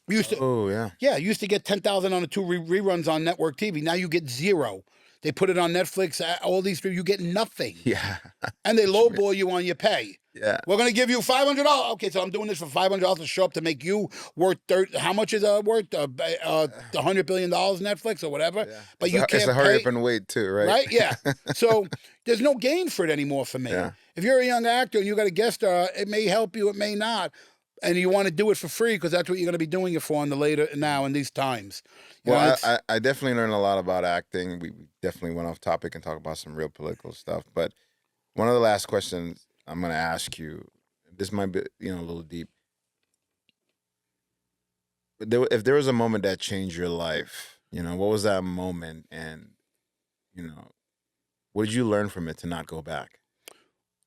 You used to, oh, yeah. Yeah, you used to get 10,000 on the 2 reruns on network TV. Now you get 0. They put it on Netflix. All these people, you get nothing. Yeah. And they lowball you on your pay. Yeah. We're going to give you $500. Okay, so I'm doing this for $500 to show up to make you worth how much is worth? $100 billion Netflix or whatever. Yeah. But you can't it's a hurry pay. up and wait too, right? Right? Yeah. So there's no gain for it anymore for me. Yeah. If you're a young actor and you got a guest star, it may help you, it may not. And you want to do it for free because that's what you're going to be doing it for in these times. Well, I definitely learned a lot about acting. We definitely went off topic and talked about some real political stuff. But one of the last questions I'm going to ask you, this might be, a little deep. But if there was a moment that changed your life, what was that moment? And, what did you learn from it to not go back?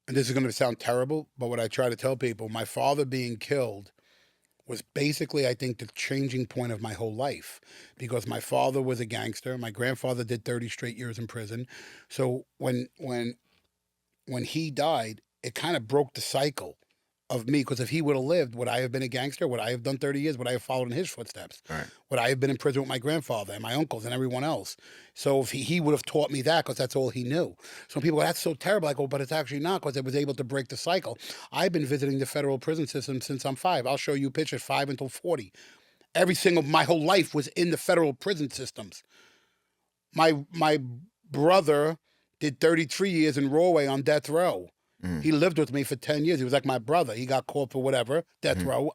And this is going to sound terrible, but what I try to tell people, my father being killed was basically, I think, the changing point of my whole life, because my father was a gangster. My grandfather did 30 straight years in prison. So when he died, it kind of broke the cycle of me, because if he would have lived, would I have been a gangster? Would I have done 30 years? Would I have followed in his footsteps? Right. Would I have been in prison with my grandfather and my uncles and everyone else? So if he would have taught me that, because that's all he knew. Some people go, that's so terrible. I go, but it's actually not, because it was able to break the cycle. I've been visiting the federal prison system since I'm 5. I'll show you pictures 5 until 40. My whole life was in the federal prison systems. My brother did 33 years in Norway on death row. He lived with me for 10 years. He was like my brother. He got caught for whatever, death row.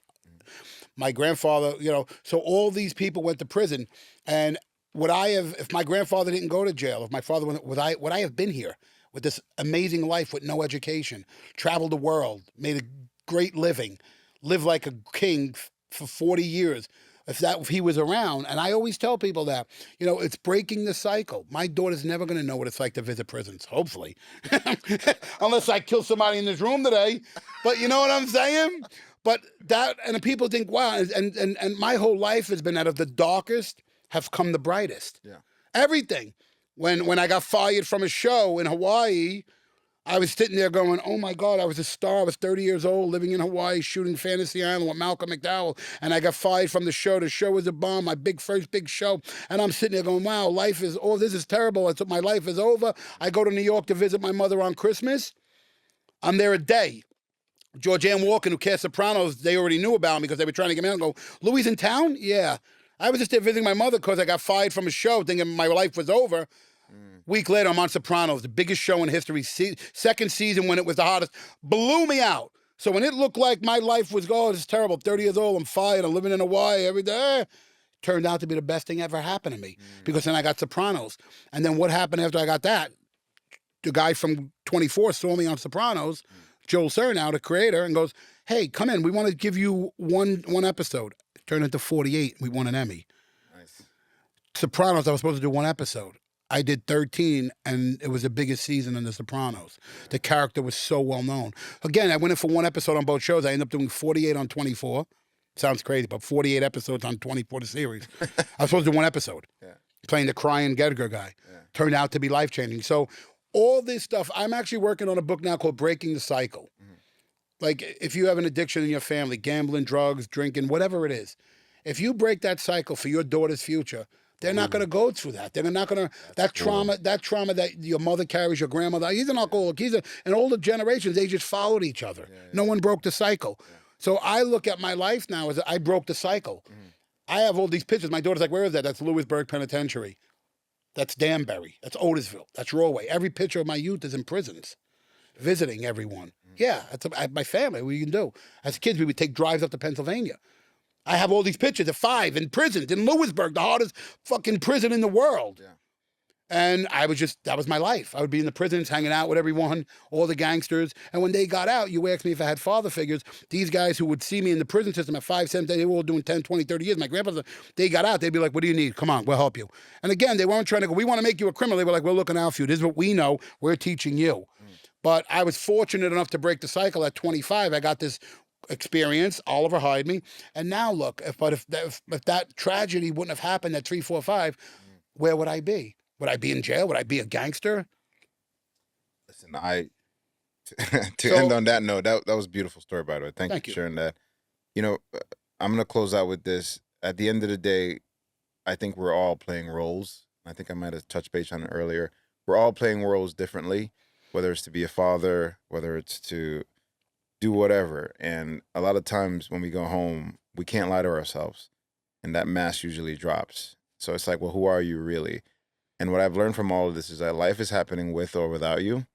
My grandfather, so all these people went to prison. And if my grandfather didn't go to jail, if my father would I have been here with this amazing life with no education, traveled the world, made a great living, lived like a king for 40 years. If he was around, and I always tell people that, it's breaking the cycle. My daughter's never going to know what it's like to visit prisons, hopefully. Unless I kill somebody in this room today. But you know what I'm saying? But and people think, wow, and my whole life has been out of the darkest have come the brightest. Yeah. Everything. When I got fired from a show in Hawaii, I was sitting there going, oh my God, I was a star. I was 30 years old, living in Hawaii, shooting Fantasy Island with Malcolm McDowell. And I got fired from the show. The show was a bomb, my first big show. And I'm sitting there going, wow, this is terrible. My life is over. I go to New York to visit my mother on Christmas. I'm there a day. Georgianne Walken, who cast Sopranos, they already knew about me because they were trying to get me out and go, Louis in town? Yeah. I was just there visiting my mother because I got fired from a show thinking my life was over. Week later, I'm on Sopranos, the biggest show in history. Second season, when it was the hottest, blew me out. So when it looked like my life was it's terrible, 30 years old, I'm fired, I'm living in Hawaii every day, turned out to be the best thing ever happened to me, because then I got Sopranos. And then what happened after I got that? The guy from 24 saw me on Sopranos, Joel Surnow, the creator, and goes, hey, come in, we want to give you one episode. It turned into 48, we won an Emmy. Nice. Sopranos, I was supposed to do one episode. I did 13, and it was the biggest season in The Sopranos. The character was so well known. Again, I went in for one episode on both shows. I ended up doing 48 on 24. Sounds crazy, but 48 episodes on 24, the series. I was supposed to do one episode, playing the crying Gedgar guy. Yeah. Turned out to be life-changing. So all this stuff, I'm actually working on a book now called Breaking the Cycle. Like, if you have an addiction in your family, gambling, drugs, drinking, whatever it is, if you break that cycle for your daughter's future, they're not going to go through that. They're not going to, that trauma that your mother carries, your grandmother, he's an alcoholic, in older generations, they just followed each other. Yeah. No one broke the cycle. Yeah. So I look at my life now as I broke the cycle. I have all these pictures. My daughter's like, where is that? That's Lewisburg Penitentiary. That's Danbury. That's Otisville. That's Rawway. Every picture of my youth is in prisons, visiting everyone. Yeah, that's my family. What you can do. As kids, we would take drives up to Pennsylvania. I have all these pictures of 5 in prisons in Lewisburg, the hardest fucking prison in the world. Yeah. And that was my life. I would be in the prisons, hanging out with everyone, all the gangsters. And when they got out, you asked me if I had father figures. These guys who would see me in the prison system at 5, 7, they were all doing 10, 20, 30 years. My grandfather, they got out. They'd be like, what do you need? Come on, we'll help you. And again, they weren't trying to go, we want to make you a criminal. They were like, we're looking out for you. This is what we know. We're teaching you. But I was fortunate enough to break the cycle at 25. I got this experience. Oliver hired me. And now look, if that tragedy wouldn't have happened at 3, 4, 5, where would I be? Would I be in jail? Would I be a gangster? Listen, to end on that note, that was a beautiful story, by the way. Thank you for sharing that. I'm going to close out with this. At the end of the day, I think we're all playing roles I think I might have touched base on it earlier. We're all playing roles differently, whether it's to be a father, whether it's to do whatever. And a lot of times when we go home, we can't lie to ourselves, and that mask usually drops. So it's like, well, who are you really? And what I've learned from all of this is that life is happening with or without you.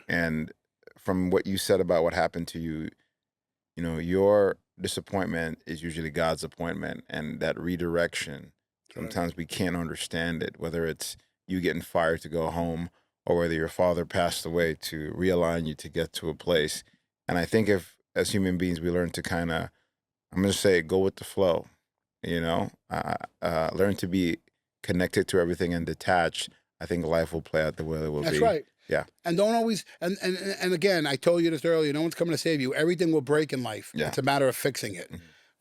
And from what you said about what happened to you, you know, your disappointment is usually God's appointment, and that redirection, sometimes we can't understand it, whether it's you getting fired to go home or whether your father passed away to realign you to get to a place. And I think if, as human beings, we learn to kind of, I'm going to say, go with the flow, you know, learn to be connected to everything and detached, I think life will play out the way it will be. That's right. Yeah. And don't always, and again, I told you this earlier, no one's coming to save you. Everything will break in life. Yeah. It's a matter of fixing it,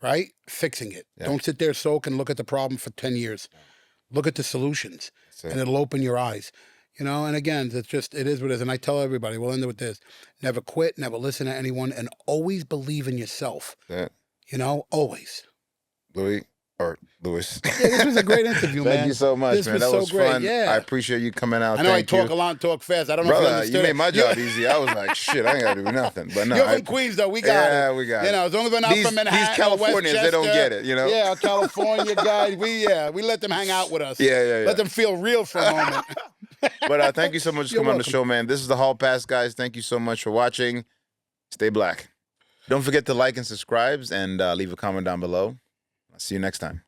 right? Fixing it. Yeah. Don't sit there, soak, and look at the problem for 10 years. Look at the solutions, and it'll open your eyes. You know, and again, it's just, it is what it is. And I tell everybody, we'll end it with this. Never quit, never listen to anyone, and always believe in yourself. Yeah. You know, always. Louis. Yeah, this was a great interview, man. Thank you so much, man. That was great. fun. Yeah. I appreciate you coming out. I know Thank I talk you. a lot and talk fast. I don't know if you Brother, understood you made it. my job easy. I was like, shit, I ain't got to do nothing. But no, You're from Queens, though. We got it. Yeah, we got it. You know, as long as we're not from Manhattan, these Californians, they don't get it, you know? Yeah, California guys, we let them hang out with us. Yeah. Let them feel real for a moment. But thank you so much for coming on the show, man. This is the Hall Pass, guys. Thank you so much for watching. Stay black. Don't forget to like and subscribe and leave a comment down below. I'll see you next time.